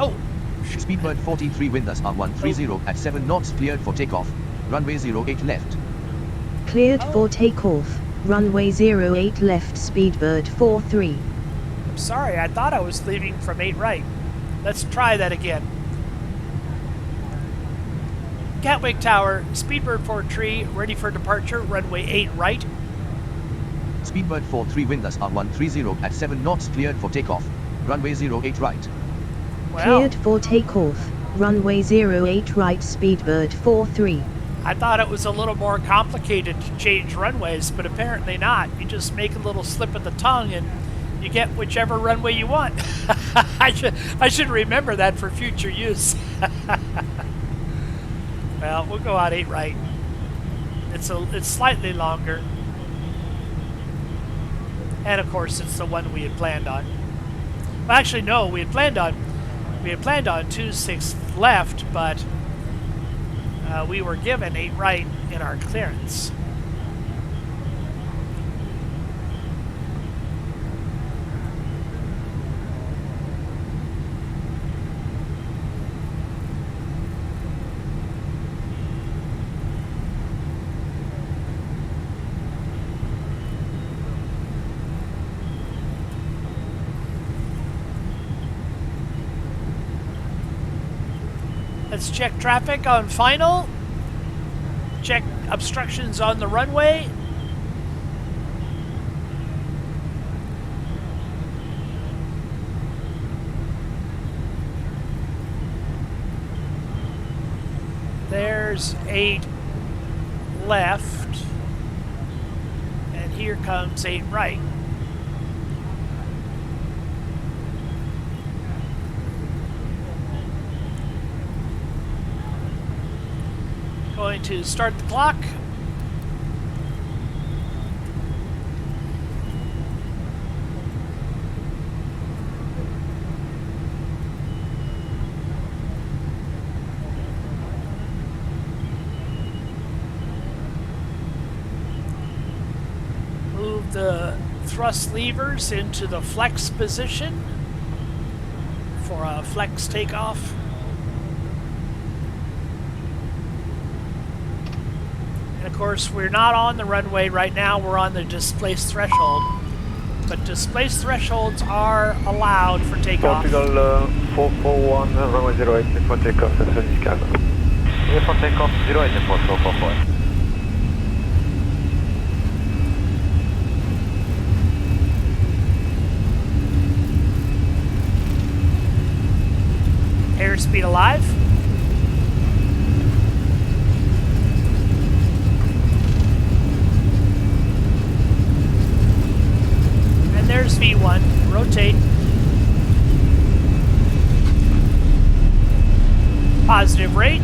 Oh, Speedbird 43 windows are 130 at 7 knots, cleared for takeoff, runway 08 left. Cleared for takeoff, runway 08 left Speedbird 43. I'm sorry, I thought I was leaving from 8 right. Let's try that again. Gatwick Tower, Speedbird 43, ready for departure, runway 8 right. Speedbird 43 windows are 130 at 7 knots, cleared for takeoff, runway 08 right. Well, cleared for takeoff, runway 08 right Speedbird 43. I thought it was a little more complicated to change runways, but apparently not. You just make a little slip of the tongue and you get whichever runway you want. I should remember that for future use. Well, we'll go out 8 right. It's slightly longer. And of course, it's the one we had planned on. Well, actually, no, we had planned on 26 left, but we were given 8 right in our clearance. Let's check traffic on final. Check obstructions on the runway. There's 8 left, and here comes 8 right. Going to start the clock. Move the thrust levers into the flex position for a flex takeoff. And of course, we're not on the runway right now, we're on the displaced threshold. But displaced thresholds are allowed for takeoff. Portugal 441, runway 08, for takeoff, that's a scan. Yeah, for takeoff, 08 and 4444. Airspeed alive. And there's V1. Rotate. Positive rate.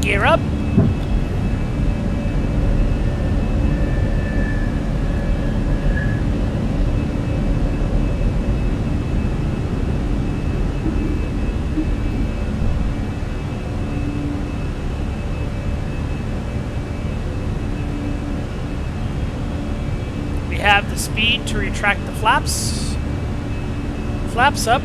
Gear up. Have the speed to retract the flaps. Flaps up.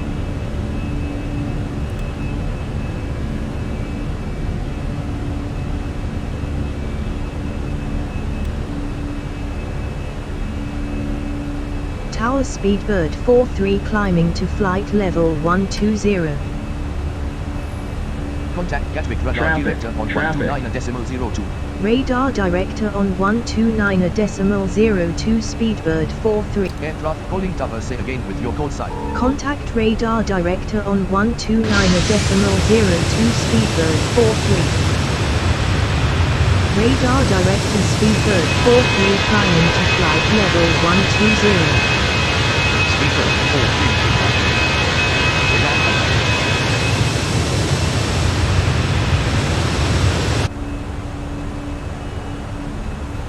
Tower Speedbird 43 climbing to flight level 120. Contact Gatwick Radar Director on 129.02. Radar Director on 129.02 Speedbird 43. Aircraft calling tower, say again with your call sign. Contact Radar Director on 129.02 Speedbird 43. Radar Director Speedbird 43 climbing to flight level 120. Speedbird 43.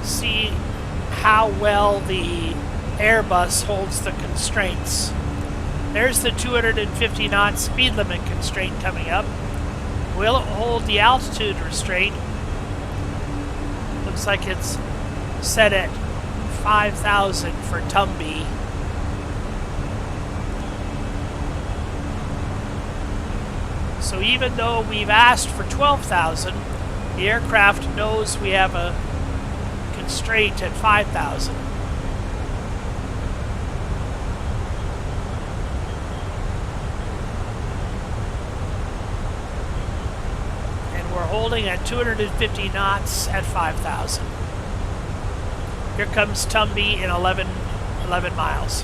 See how well the Airbus holds the constraints. There's the 250 knot speed limit constraint coming up. Will it hold the altitude restraint? Looks like it's set at 5,000 for Tumby. So even though we've asked for 12,000, the aircraft knows we have a constraint at 5,000. And we're holding at 250 knots at 5,000. Here comes Tumby in 11 miles.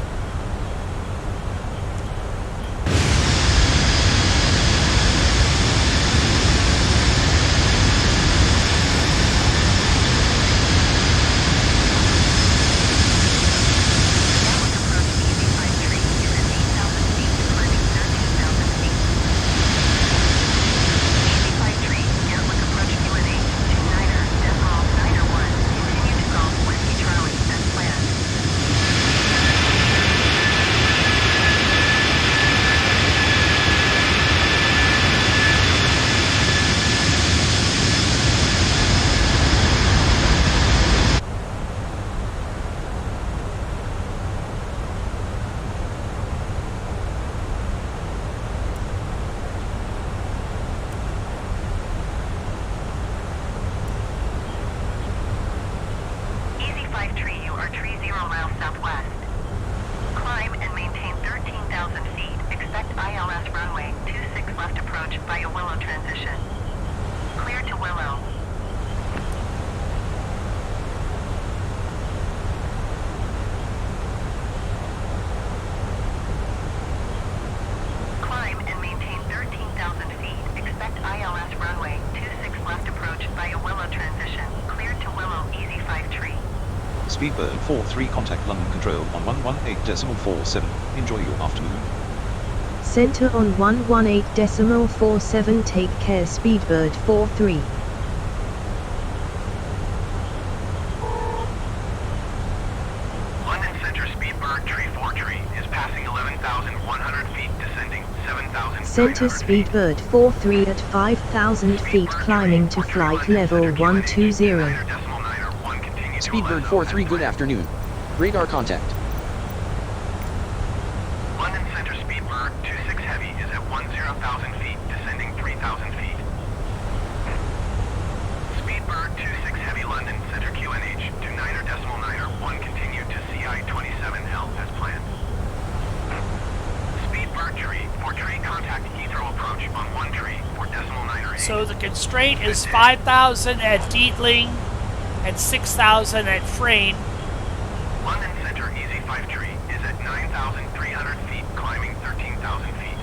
Speedbird 43 contact London Control on 118.47. Enjoy your afternoon. Center on 118.47. Take care Speedbird 43. London Center Speedbird Tree 43 is passing 11,100 feet, descending 7,000. Center Speedbird 43 at 5,000 feet, climbing to flight level 120. Speedbird 43, good afternoon. Radar contact. London Center Speedbird 26 Heavy is at 10,000 feet, descending 3,000 feet. Speedbird 26 Heavy London Center QNH to 9.901 continue to CI 27L as planned. Speedbird Tree for tree contact Heathrow approach on 1 tree for 9.8. So the constraint is 5,000 at Dietling and 6,000 at Frayne. London Center Easy 5 tree is at 9,300 feet, climbing 13,000 feet.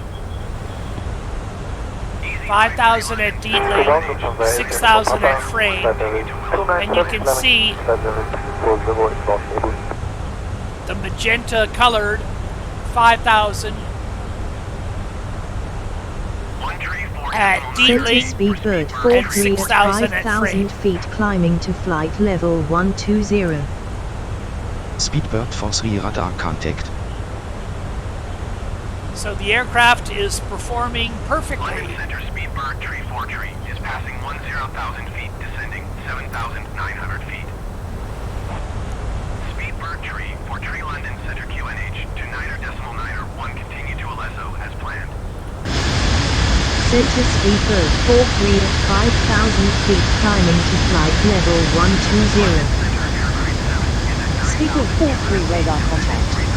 5,000 at Dietling, 6,000 at Frayne, and you can see the magenta colored 5,000 at Center Dietling Speedbird and 43 at 6,000 at 5,000 feet, climbing to flight level 120. Speedbird 43 radar contact. So the aircraft is performing perfectly. London Center Speedbird Tree 43 is passing 10,000 feet, descending 7,900 feet. Speedbird Tree for Tree London Center QNH to 9.901 continue to Alesso as planned. Center Speedbird 43 at 5,000 feet, climbing to flight level 120. Speedbird 43 radar contact.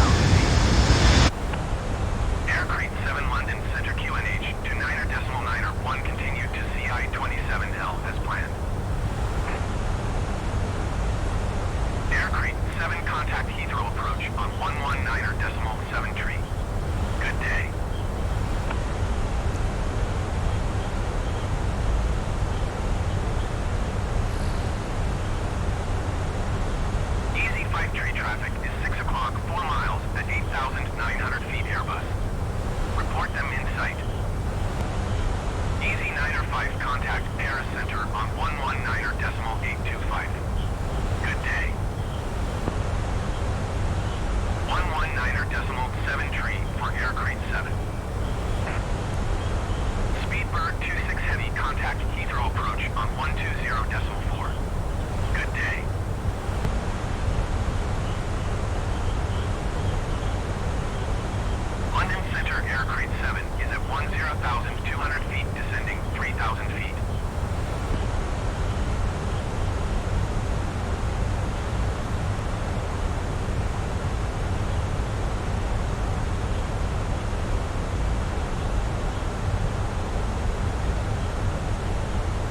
Aircrete 7 London Center QNH to 9.901 continue to CI 27L as planned. Aircrete 7 contact Heathrow approach on 119.7 tree. Good day. Easy 5 tree traffic is 6 o'clock, 4 miles at 8,900 feet Airbus. Report them in sight. Easy 905 contact Air Center on 119.825. Good day. 119.7 tree for Aircrete 7. Speedbird 26 Heavy contact Heathrow approach on 120.4. Good day. London Center Aircrete 7 is at 10,200 feet, descending 3,000 feet.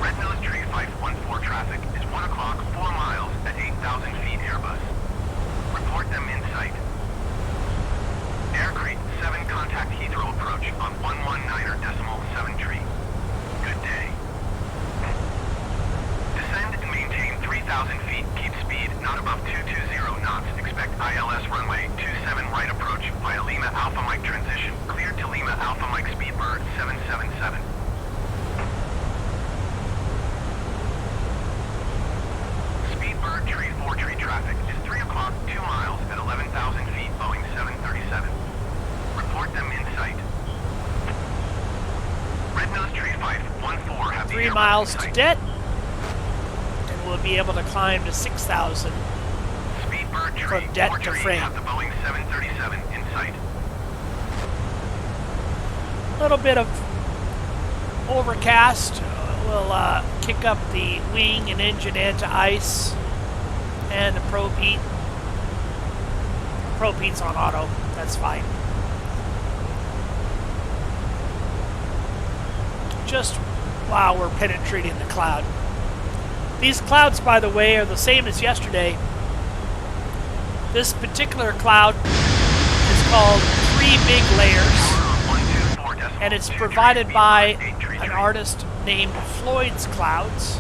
Red Nose Tree 514 traffic is 1 o'clock, 4 miles at 8,000 feet Airbus. Report them in sight. Aircrete 7 contact Heathrow approach on 119.7 tree. Good day. Descend and maintain 3,000 feet. Keep speed not above 220 knots. Expect ILS runway 27 right approach via Lima Alpha Mike transition. Cleared to Lima Alpha Mike Speedbird 777. Speedbird Tree 4 tree traffic is 3 o'clock, 2 miles at 11,000 feet, Boeing 737. Report them in sight. Red Nose Tree 514 have the 3 Airbus miles in to sight. Det, and we'll be able to climb to 6,000 Speedbird Tree from Det 4 to tree Frayne. have the Boeing 737 in sight. A little bit of overcast will kick up the wing and engine into ice, and the probe heat. Probe heat's on auto. That's fine. Just while we're penetrating the cloud. These clouds, by the way, are the same as yesterday. This particular cloud is called 3 Big Layers, and it's provided by an artist named Floyds Clouds.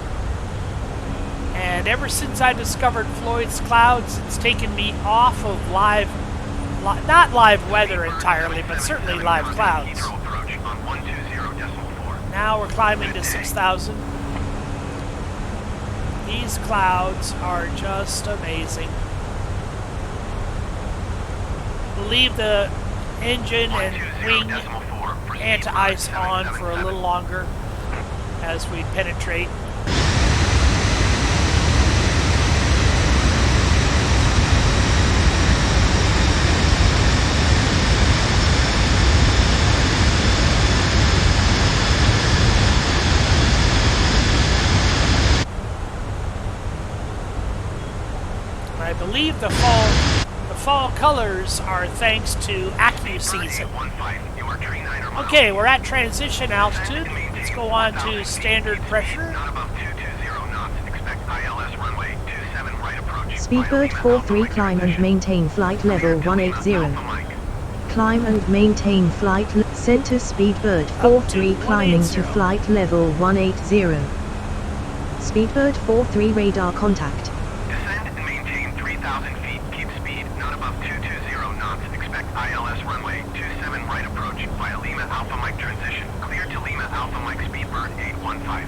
And ever since I discovered Floyds Clouds, it's taken me off of not live weather entirely, but certainly live clouds. Now we're climbing to 6,000. These clouds are just amazing. Leave the engine and wing anti-ice on for a little longer as we penetrate. I believe the fall colors are thanks to AccuSeason. Okay, we're at transition altitude. Let's go on to standard pressure. Speedbird 43, climb and maintain flight level 180. Climb and maintain flight center Speedbird 43 climbing to flight level 180. Speedbird 43 radar contact. Descend and maintain 3,000 feet. Keep speed not above 220 knots. Expect ILS runway 27 right approach via Lima Alpha Mike transition. Clear to Lima Alpha Mike Speedbird 815.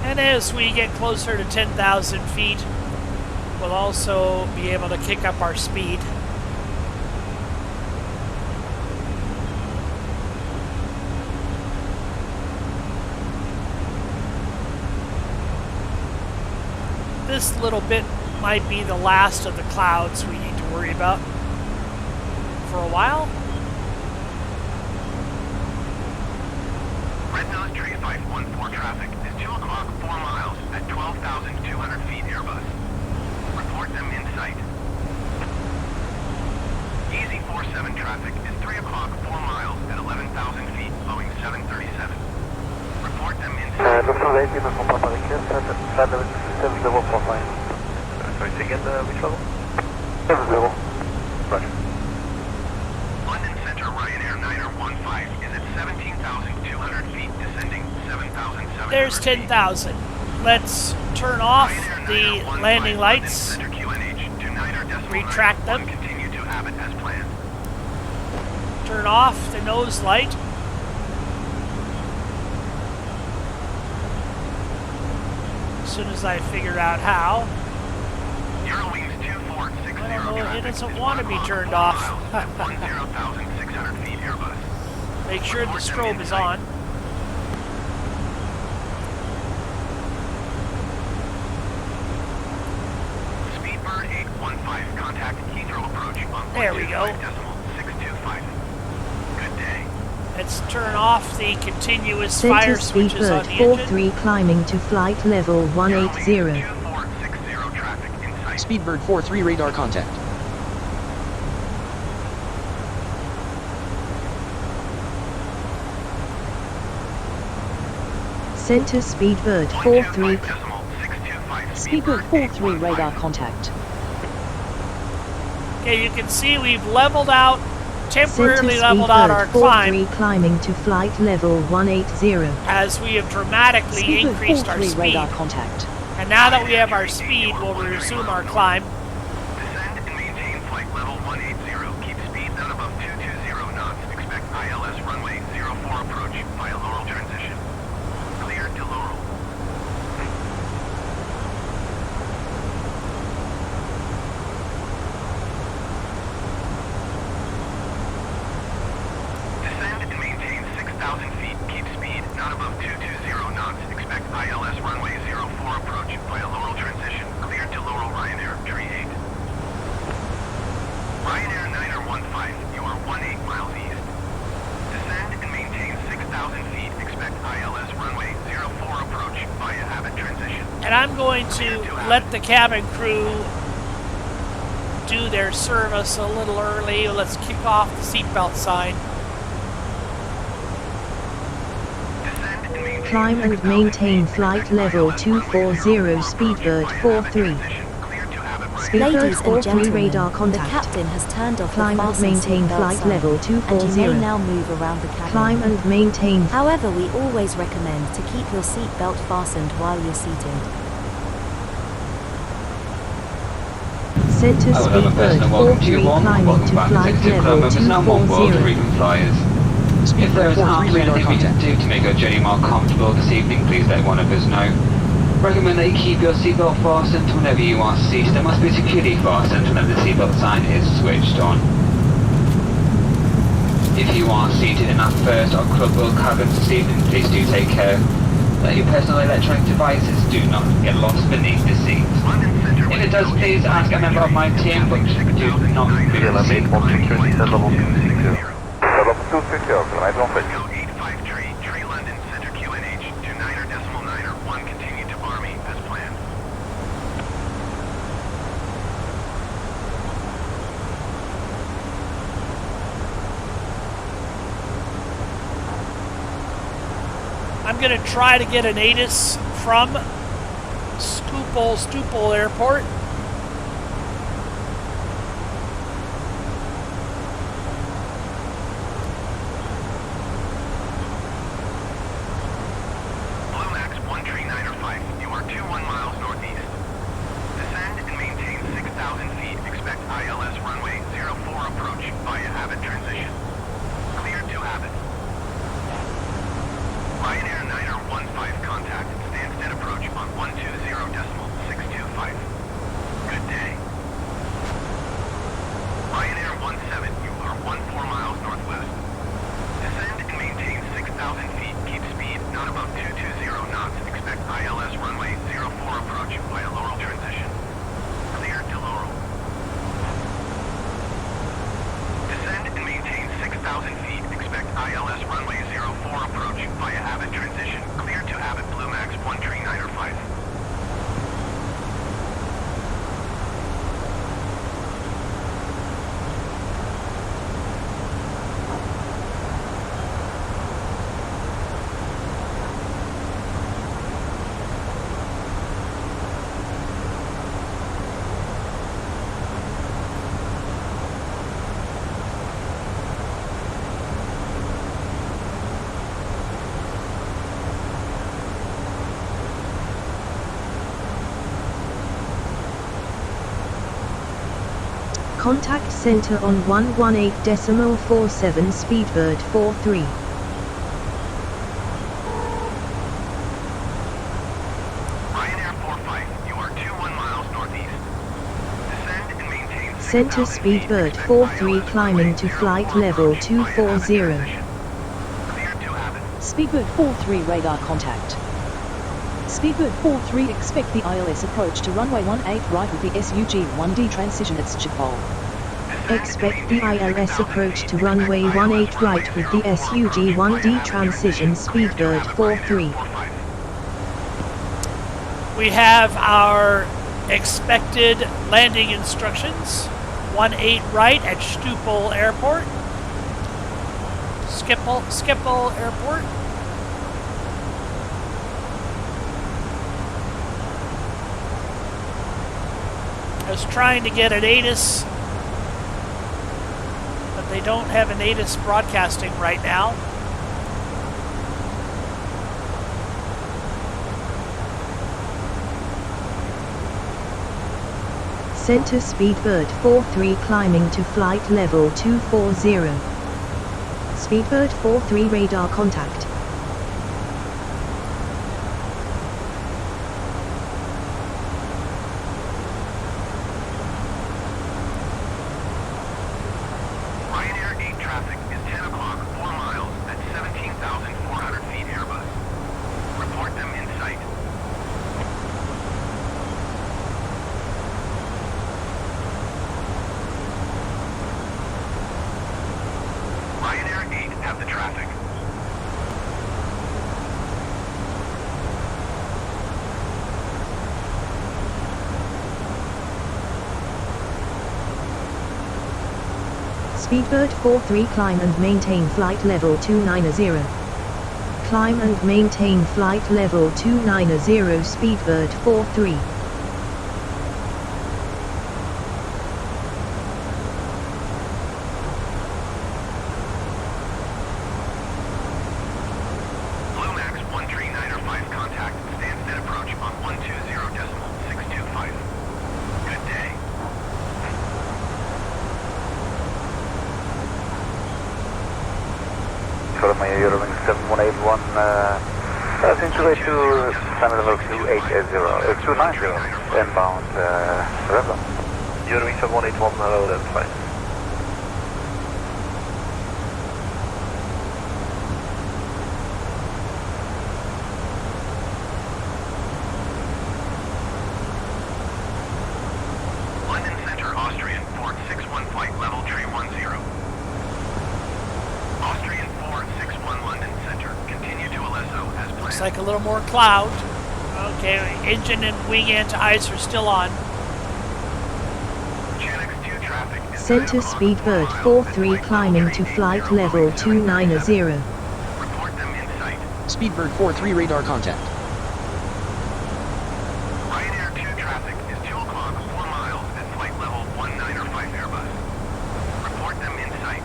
And as we get closer to 10,000 feet, we'll also be able to kick up our speed. This little bit might be the last of the clouds we need to worry about for a while. Red Nose Tree 514 traffic is 2 o'clock 4 miles at 12,200 feet Airbus. Report them in sight. Easy 47 traffic is 3 o'clock 4 miles at 11,000 feet Boeing 737. Report them in sight. Sorry, say again, which level? 70. Roger. London Center Ryanair 915 is at 17,200 feet descending 7,700. There's 10,000. Let's turn off the landing lights, retract them, turn off the nose light, as soon as I figure out how. Well, it doesn't want to be turned off. Make sure the strobe is on. Speedbird 815, contact Heathrow approach on There we go. 625. Good day. Let's turn off the continuous fire Center switches on Speedbird the engine. 43 climbing to flight level 180. Speedbird 43 radar contact. Center Speedbird 43. Speedbird 43 radar contact. Okay, you can see we've leveled out, Center temporarily leveled out our Speedbird climb 43 climbing to flight level 180. as we have dramatically Speedbird increased our 43 speed. radar contact. And now that we have our speed, we'll resume our climb. Descend and maintain flight level 180. Keep speed not above 220 knots. Expect ILS runway 04 approach via Laurel transition. Clear to Laurel. Descend and maintain 6,000 feet. Keep speed not above 220 knots. Expect ILS runway 04 approach via Laurel transition. Clear to Laurel Ryanair, tree 8. Ryanair 915, you are 18 miles east. Descend and maintain 6,000 feet. Expect ILS runway 04 approach via Abbott transition. And I'm going to let the cabin crew do their service a little early. Let's kick off the seatbelt sign. Climb and maintain flight level 240 Speedbird 43. Speedbird 43 radar contact. The captain has turned off Climb the and fasten maintain seatbelt flight sign, level and you 240. may now move around the cabin. Climb and maintain. However, we always recommend to keep your seatbelt fastened while you're seated. Center Speedbird 43 climbing to flight level 240. If there is anything we can do to make your journey more comfortable this evening, please let one of us know. Recommend that you keep your seatbelt fastened whenever you are seated. It must be securely fastened whenever the seatbelt sign is switched on. If you are seated in our first or club world cabin this evening, please do take care that your personal electronic devices do not get lost beneath the seat. If it does, please ask a member of my team, but do not move the seat. Level 260, kilometer on pitch. Go 853, Tree London, Center QNH, 29.901, continue to Army as planned. I'm going to try to get an ATIS from Schiphol Airport. Contact center on 118.47 Speedbird 43. Center Speedbird 43 climbing to flight level 240. Speedbird 43 radar contact. Speedbird 43 expect the ILS approach to runway 18 right with the SUG-1D transition at Schiphol. Expect the ILS approach to runway 18 right with the SUG-1D transition Speedbird 43. We have our expected landing instructions. 18 right at Schiphol Airport. Schiphol Airport. I was trying to get an ATIS, but they don't have an ATIS broadcasting right now. Center Speedbird 43 climbing to flight level 240. Speedbird 43 radar contact. Ryanair 8 traffic is 10 o'clock, 4 miles at 17,400 feet Airbus. Report them in sight. Ryanair 8 have the traffic. Speedbird 43 climb and maintain flight level 290. Climb and maintain flight level 290 Speedbird 43. for my Eurowing 7181. Since you to time level 290, inbound Revlon. Eurowing 7181, hello, that's fine. London Center, Austrian, 461 flight level, tree 10. Austrian 461 London Center, continue to Alesso as planned. Looks like a little more cloud. Okay, engine and wing anti-ice are still on. Center Speedbird 43 climbing to flight level 290. Speedbird 43 radar contact. Ryanair 2 traffic is 2 o'clock, 4 miles at flight level 195 Airbus. Report them in sight.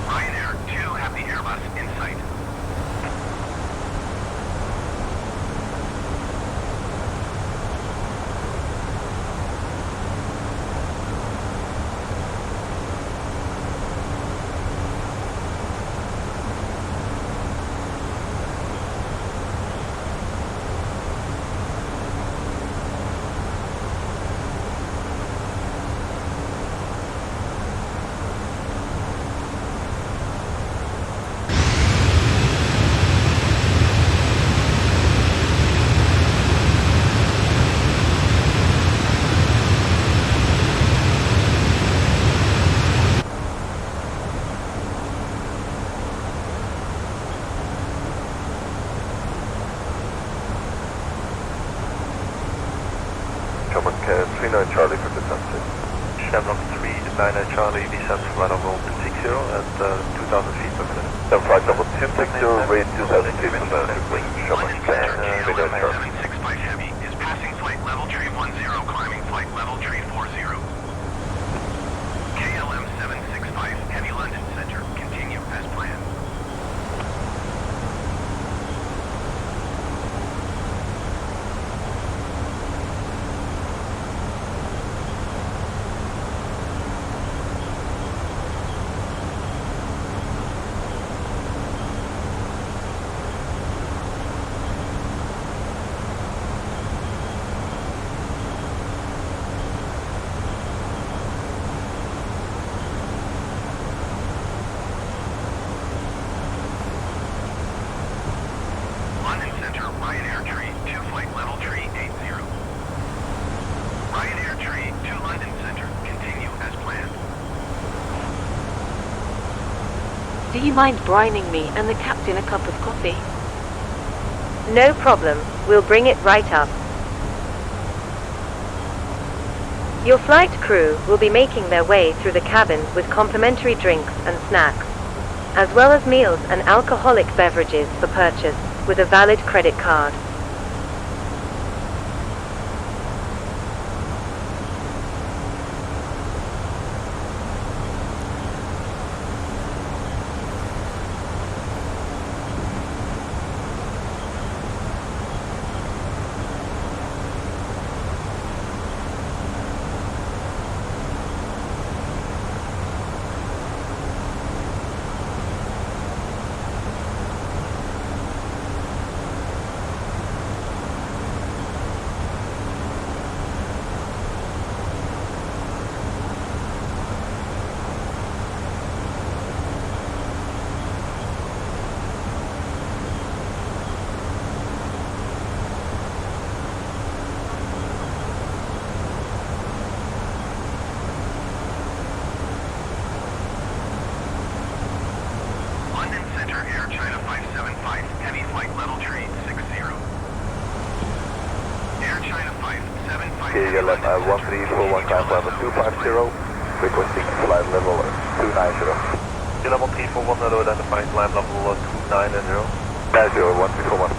Ryanair 2 have the Airbus in sight. Chevron 39 Charlie for descent. Chevron 39 Charlie descent flight level 60 at 2,000 feet per minute. Then flight level 260, rate 2,000 feet per minute. Chevron 39 Charlie. 765 Heavy is passing flight level tree 10, climbing flight level tree 40. KLM 765 Heavy London Center, continue as planned. London Center, Ryanair tree 2 flight level tree 80. Ryanair tree 2 London Center, continue as planned. Do you mind brining me and the captain a cup of coffee? No problem, we'll bring it right up. Your flight crew will be making their way through the cabin with complimentary drinks and snacks, as well as meals and alcoholic beverages for purchase with a valid credit card. London Center, Air China 575 Heavy flight level tree 60. Air China 575 KLM 1341 climb level 250, requesting flight level 290. KLM 1341 hello, identify climb level 290. 90, 1341.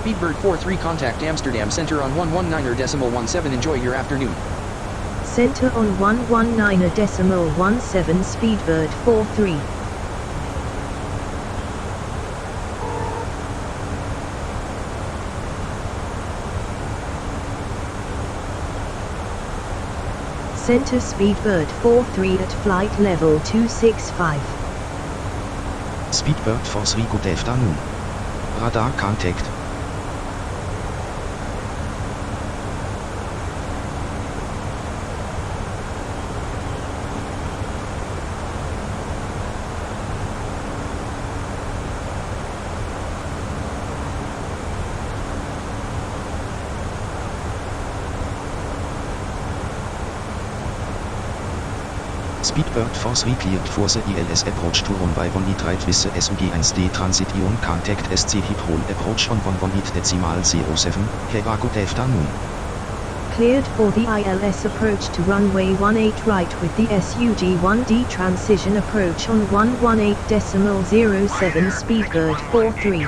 Speedbird 43 contact Amsterdam Center on 119.17. Enjoy your afternoon. Center on 119.17 Speedbird 43. Center Speedbird 43 at flight level 265. Speedbird 43, good afternoon. Radar contact. Speedbird 43 cleared for the ILS approach to runway 18 with the SUG-1D transition contact SC Heathrow approach on 118.07. Have a good afternoon. Cleared for the ILS approach to runway 18 right with the SUG-1D transition approach on 118.07 Speedbird 43.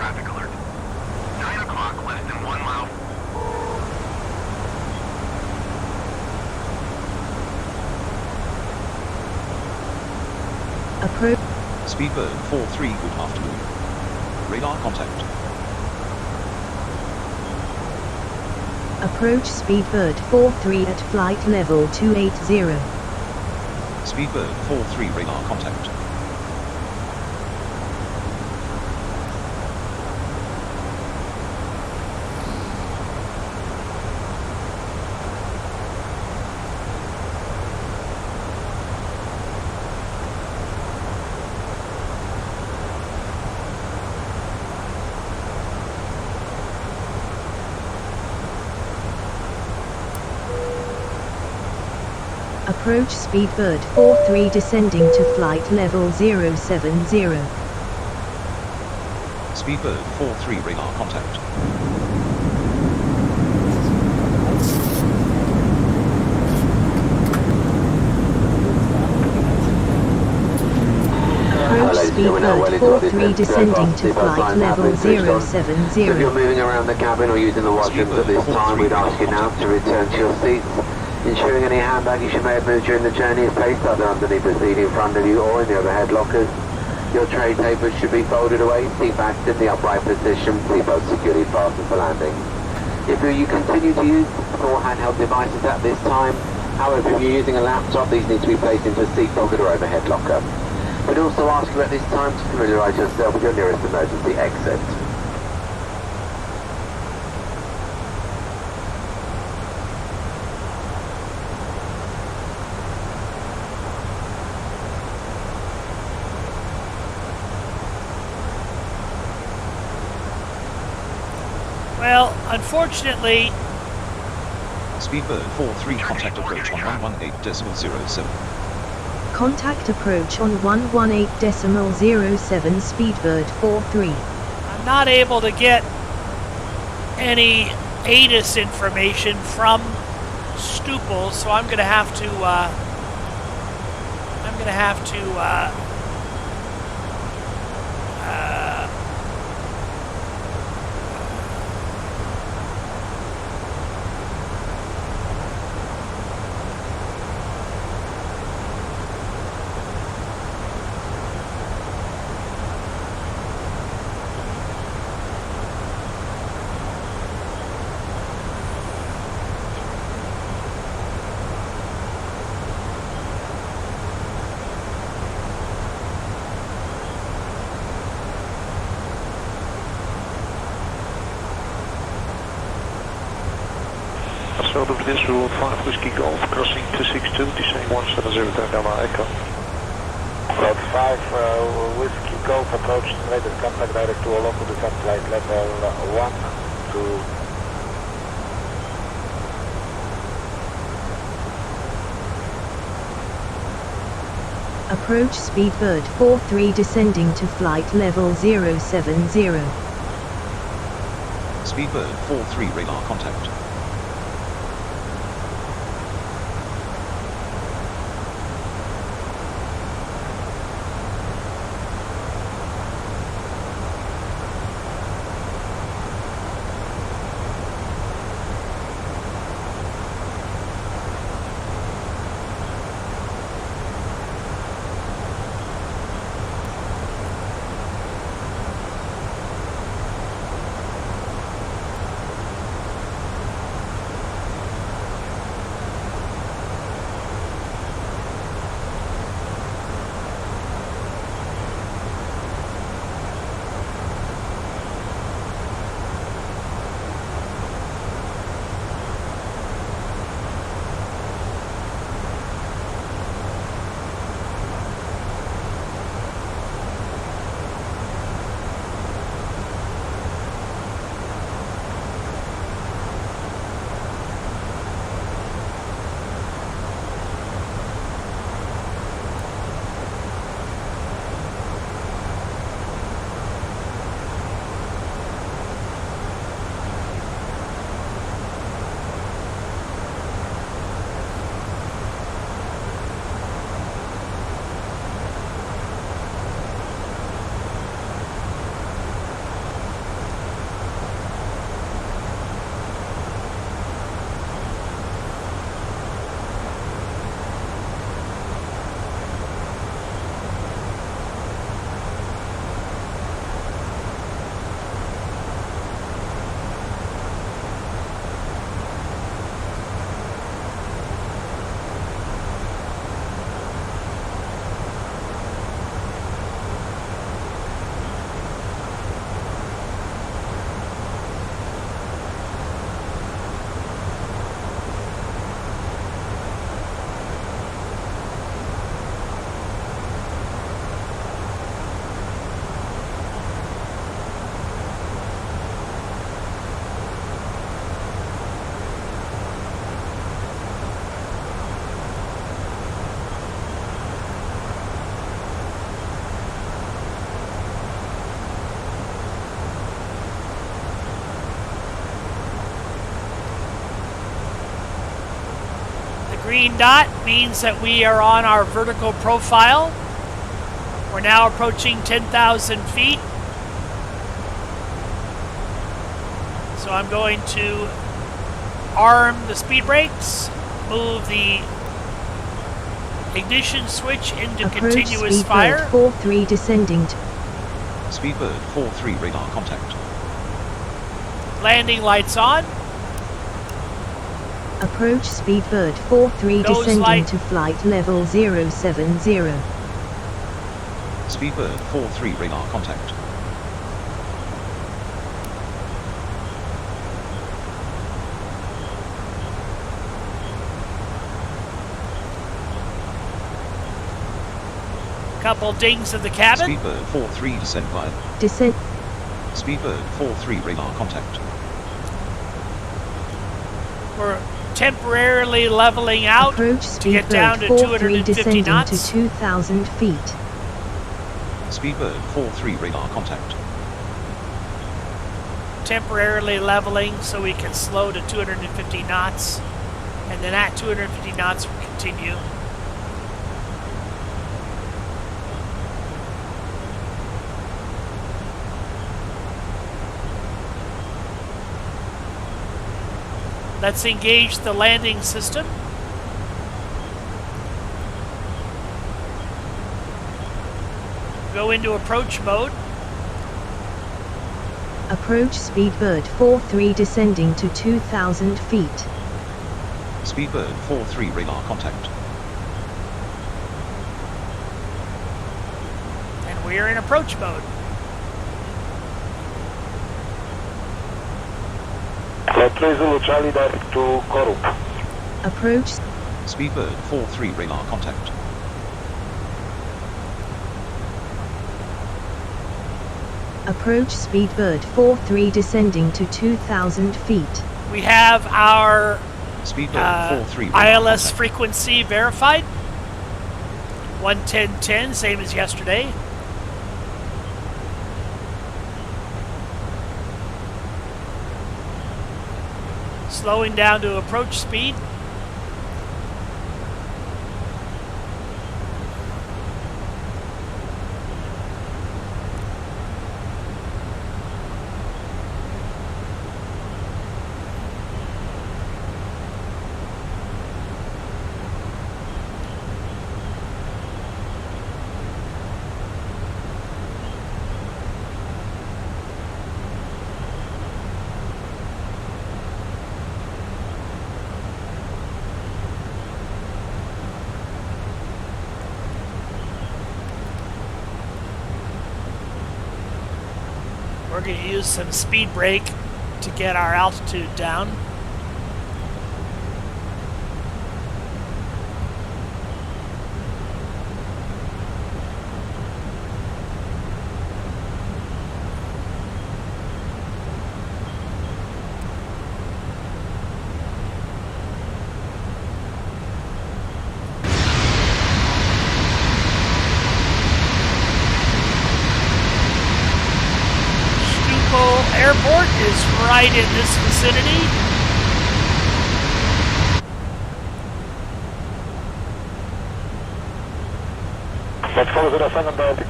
Approach. Speedbird 43, good afternoon. Radar contact. Approach Speedbird 43 at flight level 280. Speedbird 43, radar contact. Approach Speedbird 43 descending to flight level 070. Speedbird 43, radar contact. Approach Speedbird 43 descending to flight level 070. If you're moving around the cabin or using the washrooms at this time, we'd ask you now to return to your seats. Ensuring any hand baggage you may have moved during the journey is placed either underneath the seat in front of you or in the overhead lockers. Your tray tables should be folded away, seat backs in the upright position, seatbelt securely fastened for landing. If you continue to use four handheld devices at this time, however, if you're using a laptop, these need to be placed into a seat pocket or overhead locker. We'd also ask you at this time to familiarise yourself with your nearest emergency exit. Well, unfortunately... Speedbird 43, contact approach on 118.07. Contact approach on 118.07 Speedbird 43. I'm not able to get any ATIS information from Stupel, so I'm going to have to, So the British Rule 5 Whiskey Golf, crossing 262, descending 170 Delta Echo. Code 5 Whiskey Golf, approach estimated contact direct to all local descent flight level 1 to... Approach Speedbird 43 descending to flight level 070. Speedbird 43, radar contact. Green dot means that we are on our vertical profile. We're now approaching 10,000 feet. So I'm going to arm the speed brakes, move the ignition switch into Approach continuous Speedbird fire. 43 descending to Speedbird 43 radar contact. Landing lights on. approach Speedbird 43 Nose descending light. to flight level 070. Speedbird 43 radar contact. Couple dings in the cabin. Speedbird 43 descent via. Descent. Speedbird 43 radar contact. We're temporarily leveling out Approach to get down to Speedbird 43 250 descending knots. to 2,000 feet. Speedbird 43 radar contact. Temporarily leveling so we can slow to 250 knots. And then at 250 knots we continue. Let's engage the landing system. Go into approach mode. Approach Speedbird 43 descending to 2,000 feet. Speedbird 43 radar contact. And we're in approach mode. Zulu Charlie direct to Korup. Approach Speedbird 43 radar contact. Approach Speedbird 43 descending to 2,000 feet. We have our Speedbird 43 radar ILS contact. frequency verified. 110.10, same as yesterday. Slowing down to approach speed. We're going to use some speed brake to get our altitude down. Airport is right in this vicinity.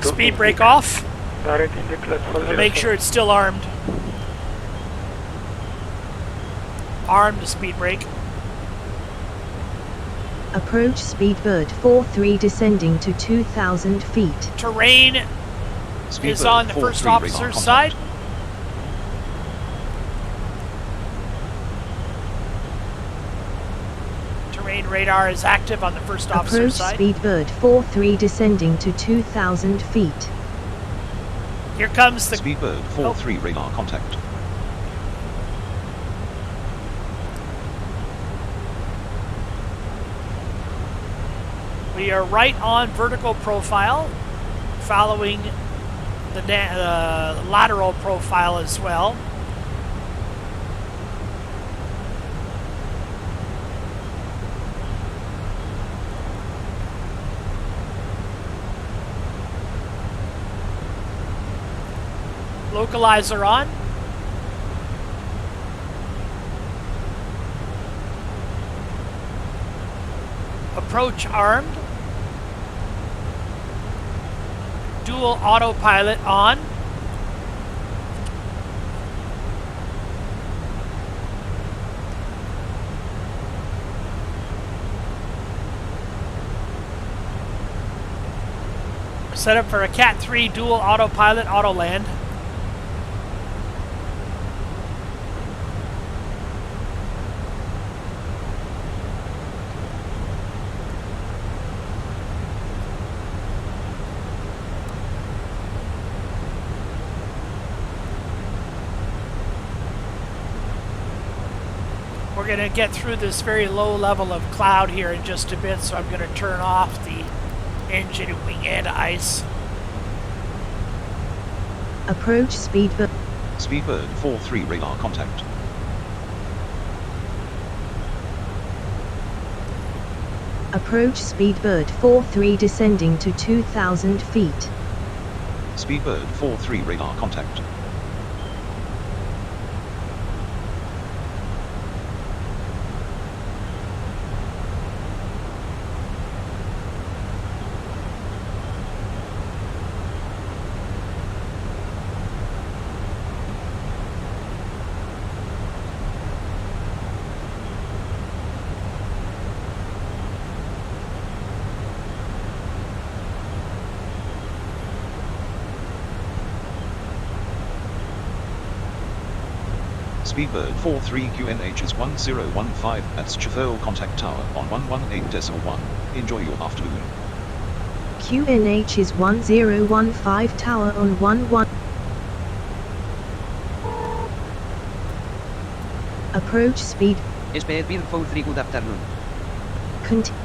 Speed brake off. We'll make sure it's still armed. Armed to speed brake. Approach Speedbird 43 descending to 2,000 feet. Terrain is on the first officer's side. Terrain radar is active on the first officer's side. Approach Speedbird 43 descending to 2,000 feet. Here comes the Speedbird 43 radar contact. We are right on vertical profile, following the lateral profile as well. Localizer on. approach armed. Dual autopilot on. Set up for a Cat 3 dual autopilot auto land. We're going to get through this very low level of cloud here in just a bit, so I'm going to turn off the engine and wing anti-ice. Approach Speedbird. Speedbird 43 radar contact. Approach Speedbird 43 descending to 2,000 feet. Speedbird 43 radar contact. Speedbird 43 QNH is 1015 at Scheffel Contact Tower on 118.1. Enjoy your afternoon. QNH is 1015 tower on 11. Approach speed. Speedbird 43 good afternoon.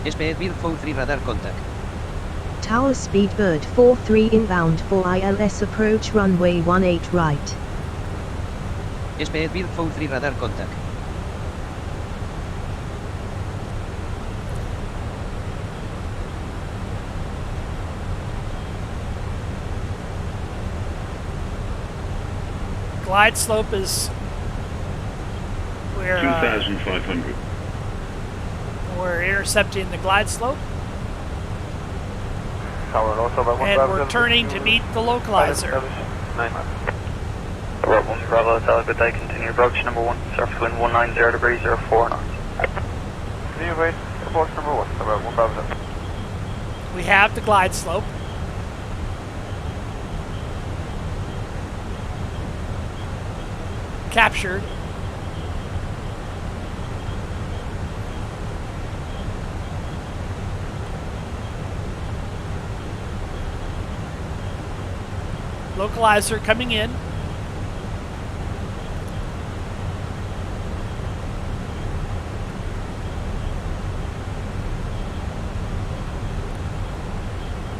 Speedbird 43 radar contact. Tower Speedbird 43 inbound for ILS approach runway 18 right. Speedbird 43 radar contact. Glide slope is where 2,500. We're intercepting the glide slope. And we're turning to meet the localizer. Bravo, Hotel, good day, continue approach number 1, surface wind 190 degrees, 04 knots. Continue wait, approach number 1, about 1 Bravo. We have the glide slope. Captured. Localizer coming in.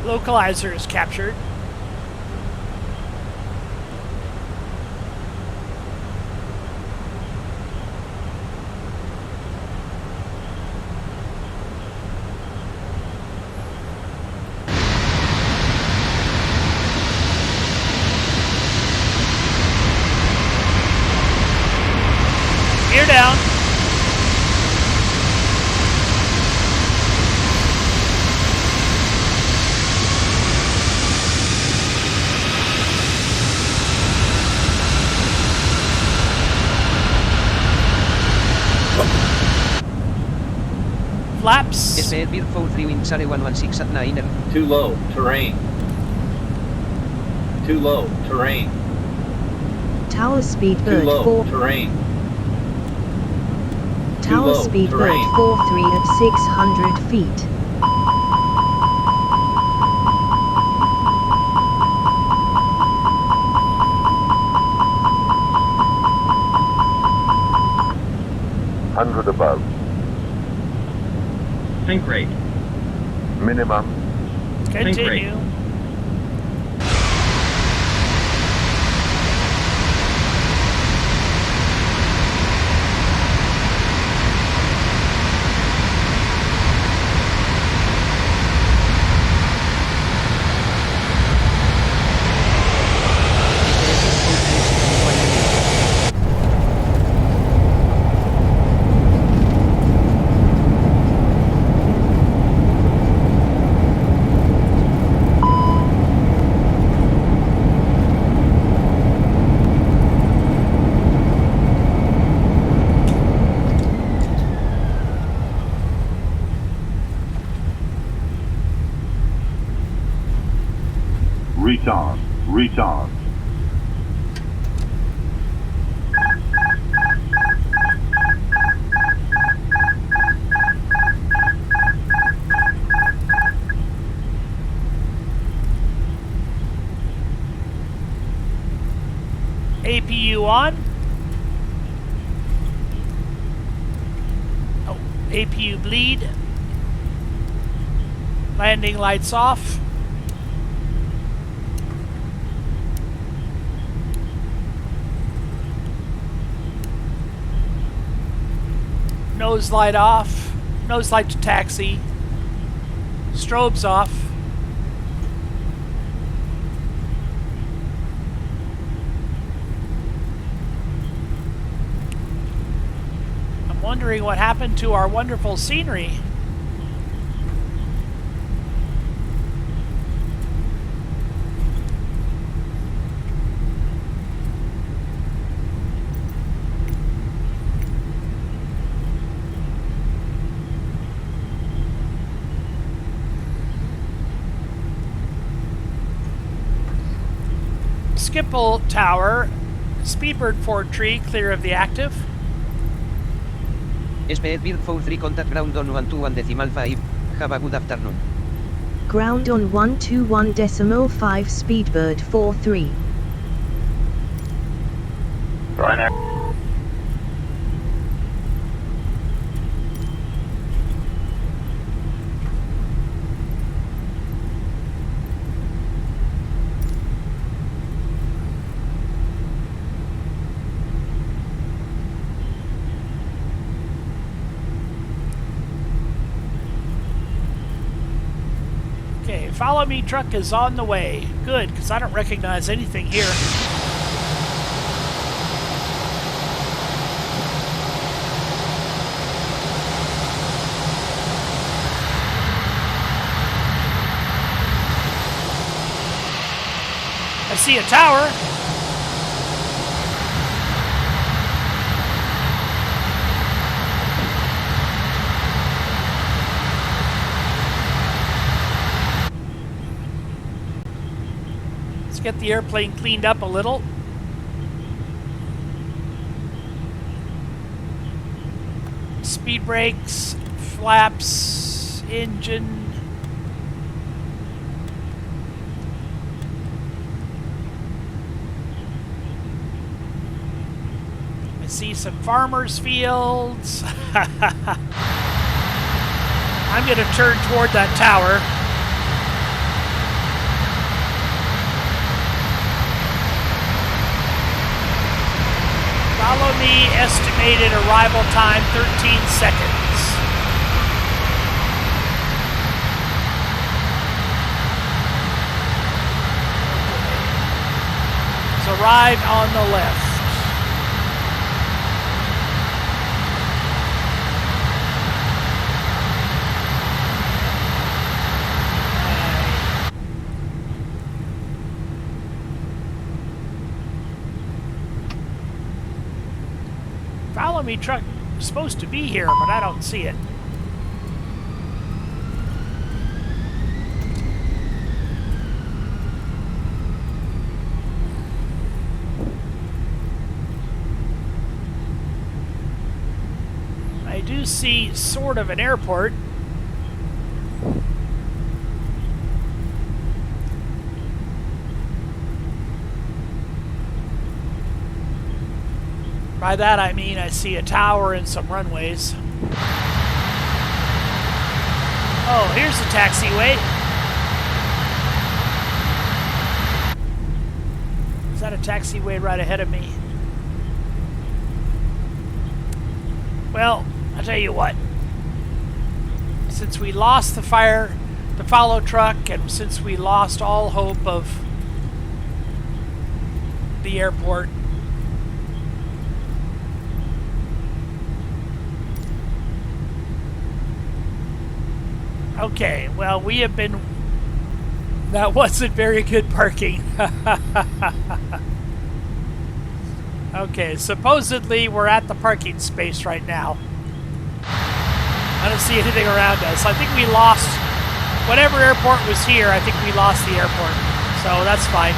Localizer is captured. Gear down. Flaps. Speedbird 43 wind 116 at 9. Too low, terrain. Too low, terrain. Tower Speedbird Too low, 4. terrain. Tower low, Speedbird terrain. 43 at 600 feet. Hundred above. Think rate. Minimum. Continue. retard, retard. APU on. Oh, APU bleed. Landing lights off. Nose light off. Nose light to taxi. Strobes off. I'm wondering what happened to our wonderful scenery. Skipple Tower, Speedbird 4 tree, clear of the active. Speedbird 4-3 contact ground on 121.5. Have a good afternoon. Ground on 121.5 Speedbird 4-3. Ryanair. Okay, follow me truck is on the way. Good, because I don't recognize anything here. I see a tower. Let's get the airplane cleaned up a little. Speed brakes, flaps, engine. I see some farmers' fields. I'm going to turn toward that tower. Follow me, estimated arrival time 13 seconds. It's arrived on the left. Follow me truck is supposed to be here, but I don't see it. I do see sort of an airport. By that I mean I see a tower and some runways. Oh, here's the taxiway. Is that a taxiway right ahead of me? Well, I'll tell you what. Since we lost the follow truck, and since we lost all hope of the airport, okay, well, we have been... That wasn't very good parking. Okay, supposedly we're at the parking space right now. I don't see anything around us. I think we lost... Whatever airport was here, I think we lost the airport. So that's fine.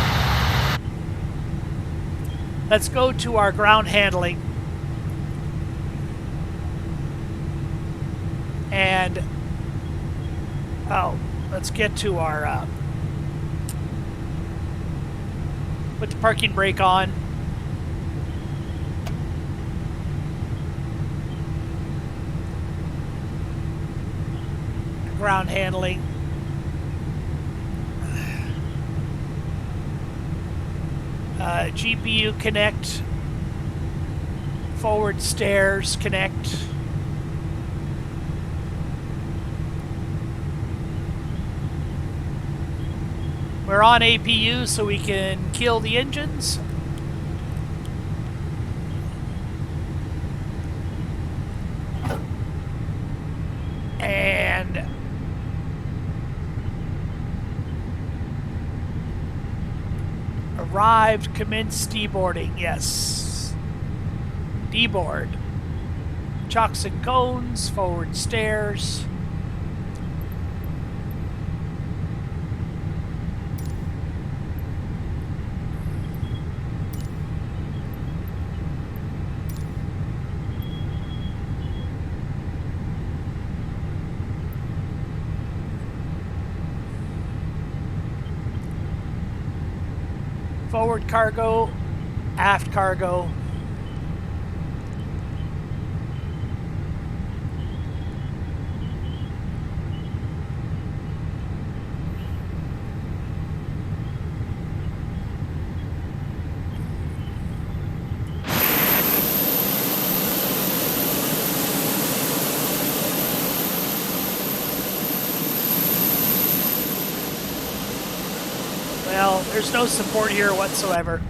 Let's go to our ground handling. And, let's get to our, put the parking brake on. Ground handling. GPU connect. Forward stairs connect. We're on APU so we can kill the engines. And arrived, commenced deboarding, yes. Deboard. Chocks and cones, forward stairs. Forward cargo, aft cargo. Well, there's no support here whatsoever.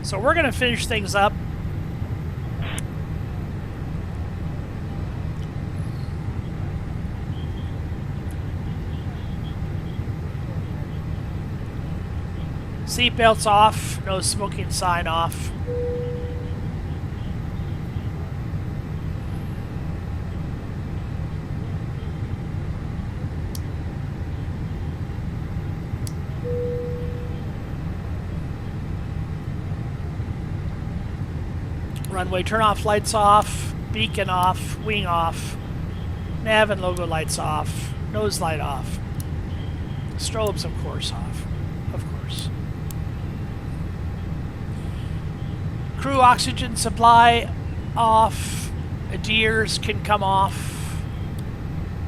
So we're going to finish things up. Seatbelts off, no smoking sign off. Runway turn off, lights off, beacon off, wing off, nav and logo lights off, nose light off, strobes of course off, of course. Crew oxygen supply off, adheres can come off,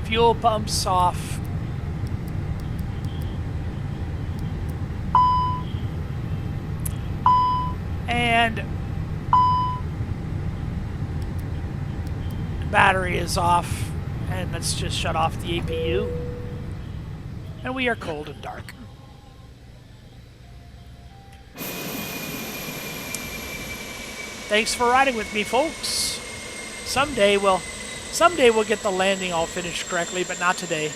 fuel pumps off. And battery is off, and let's just shut off the APU. And we are cold and dark. Thanks for riding with me, folks. Someday we'll get the landing all finished correctly, but not today.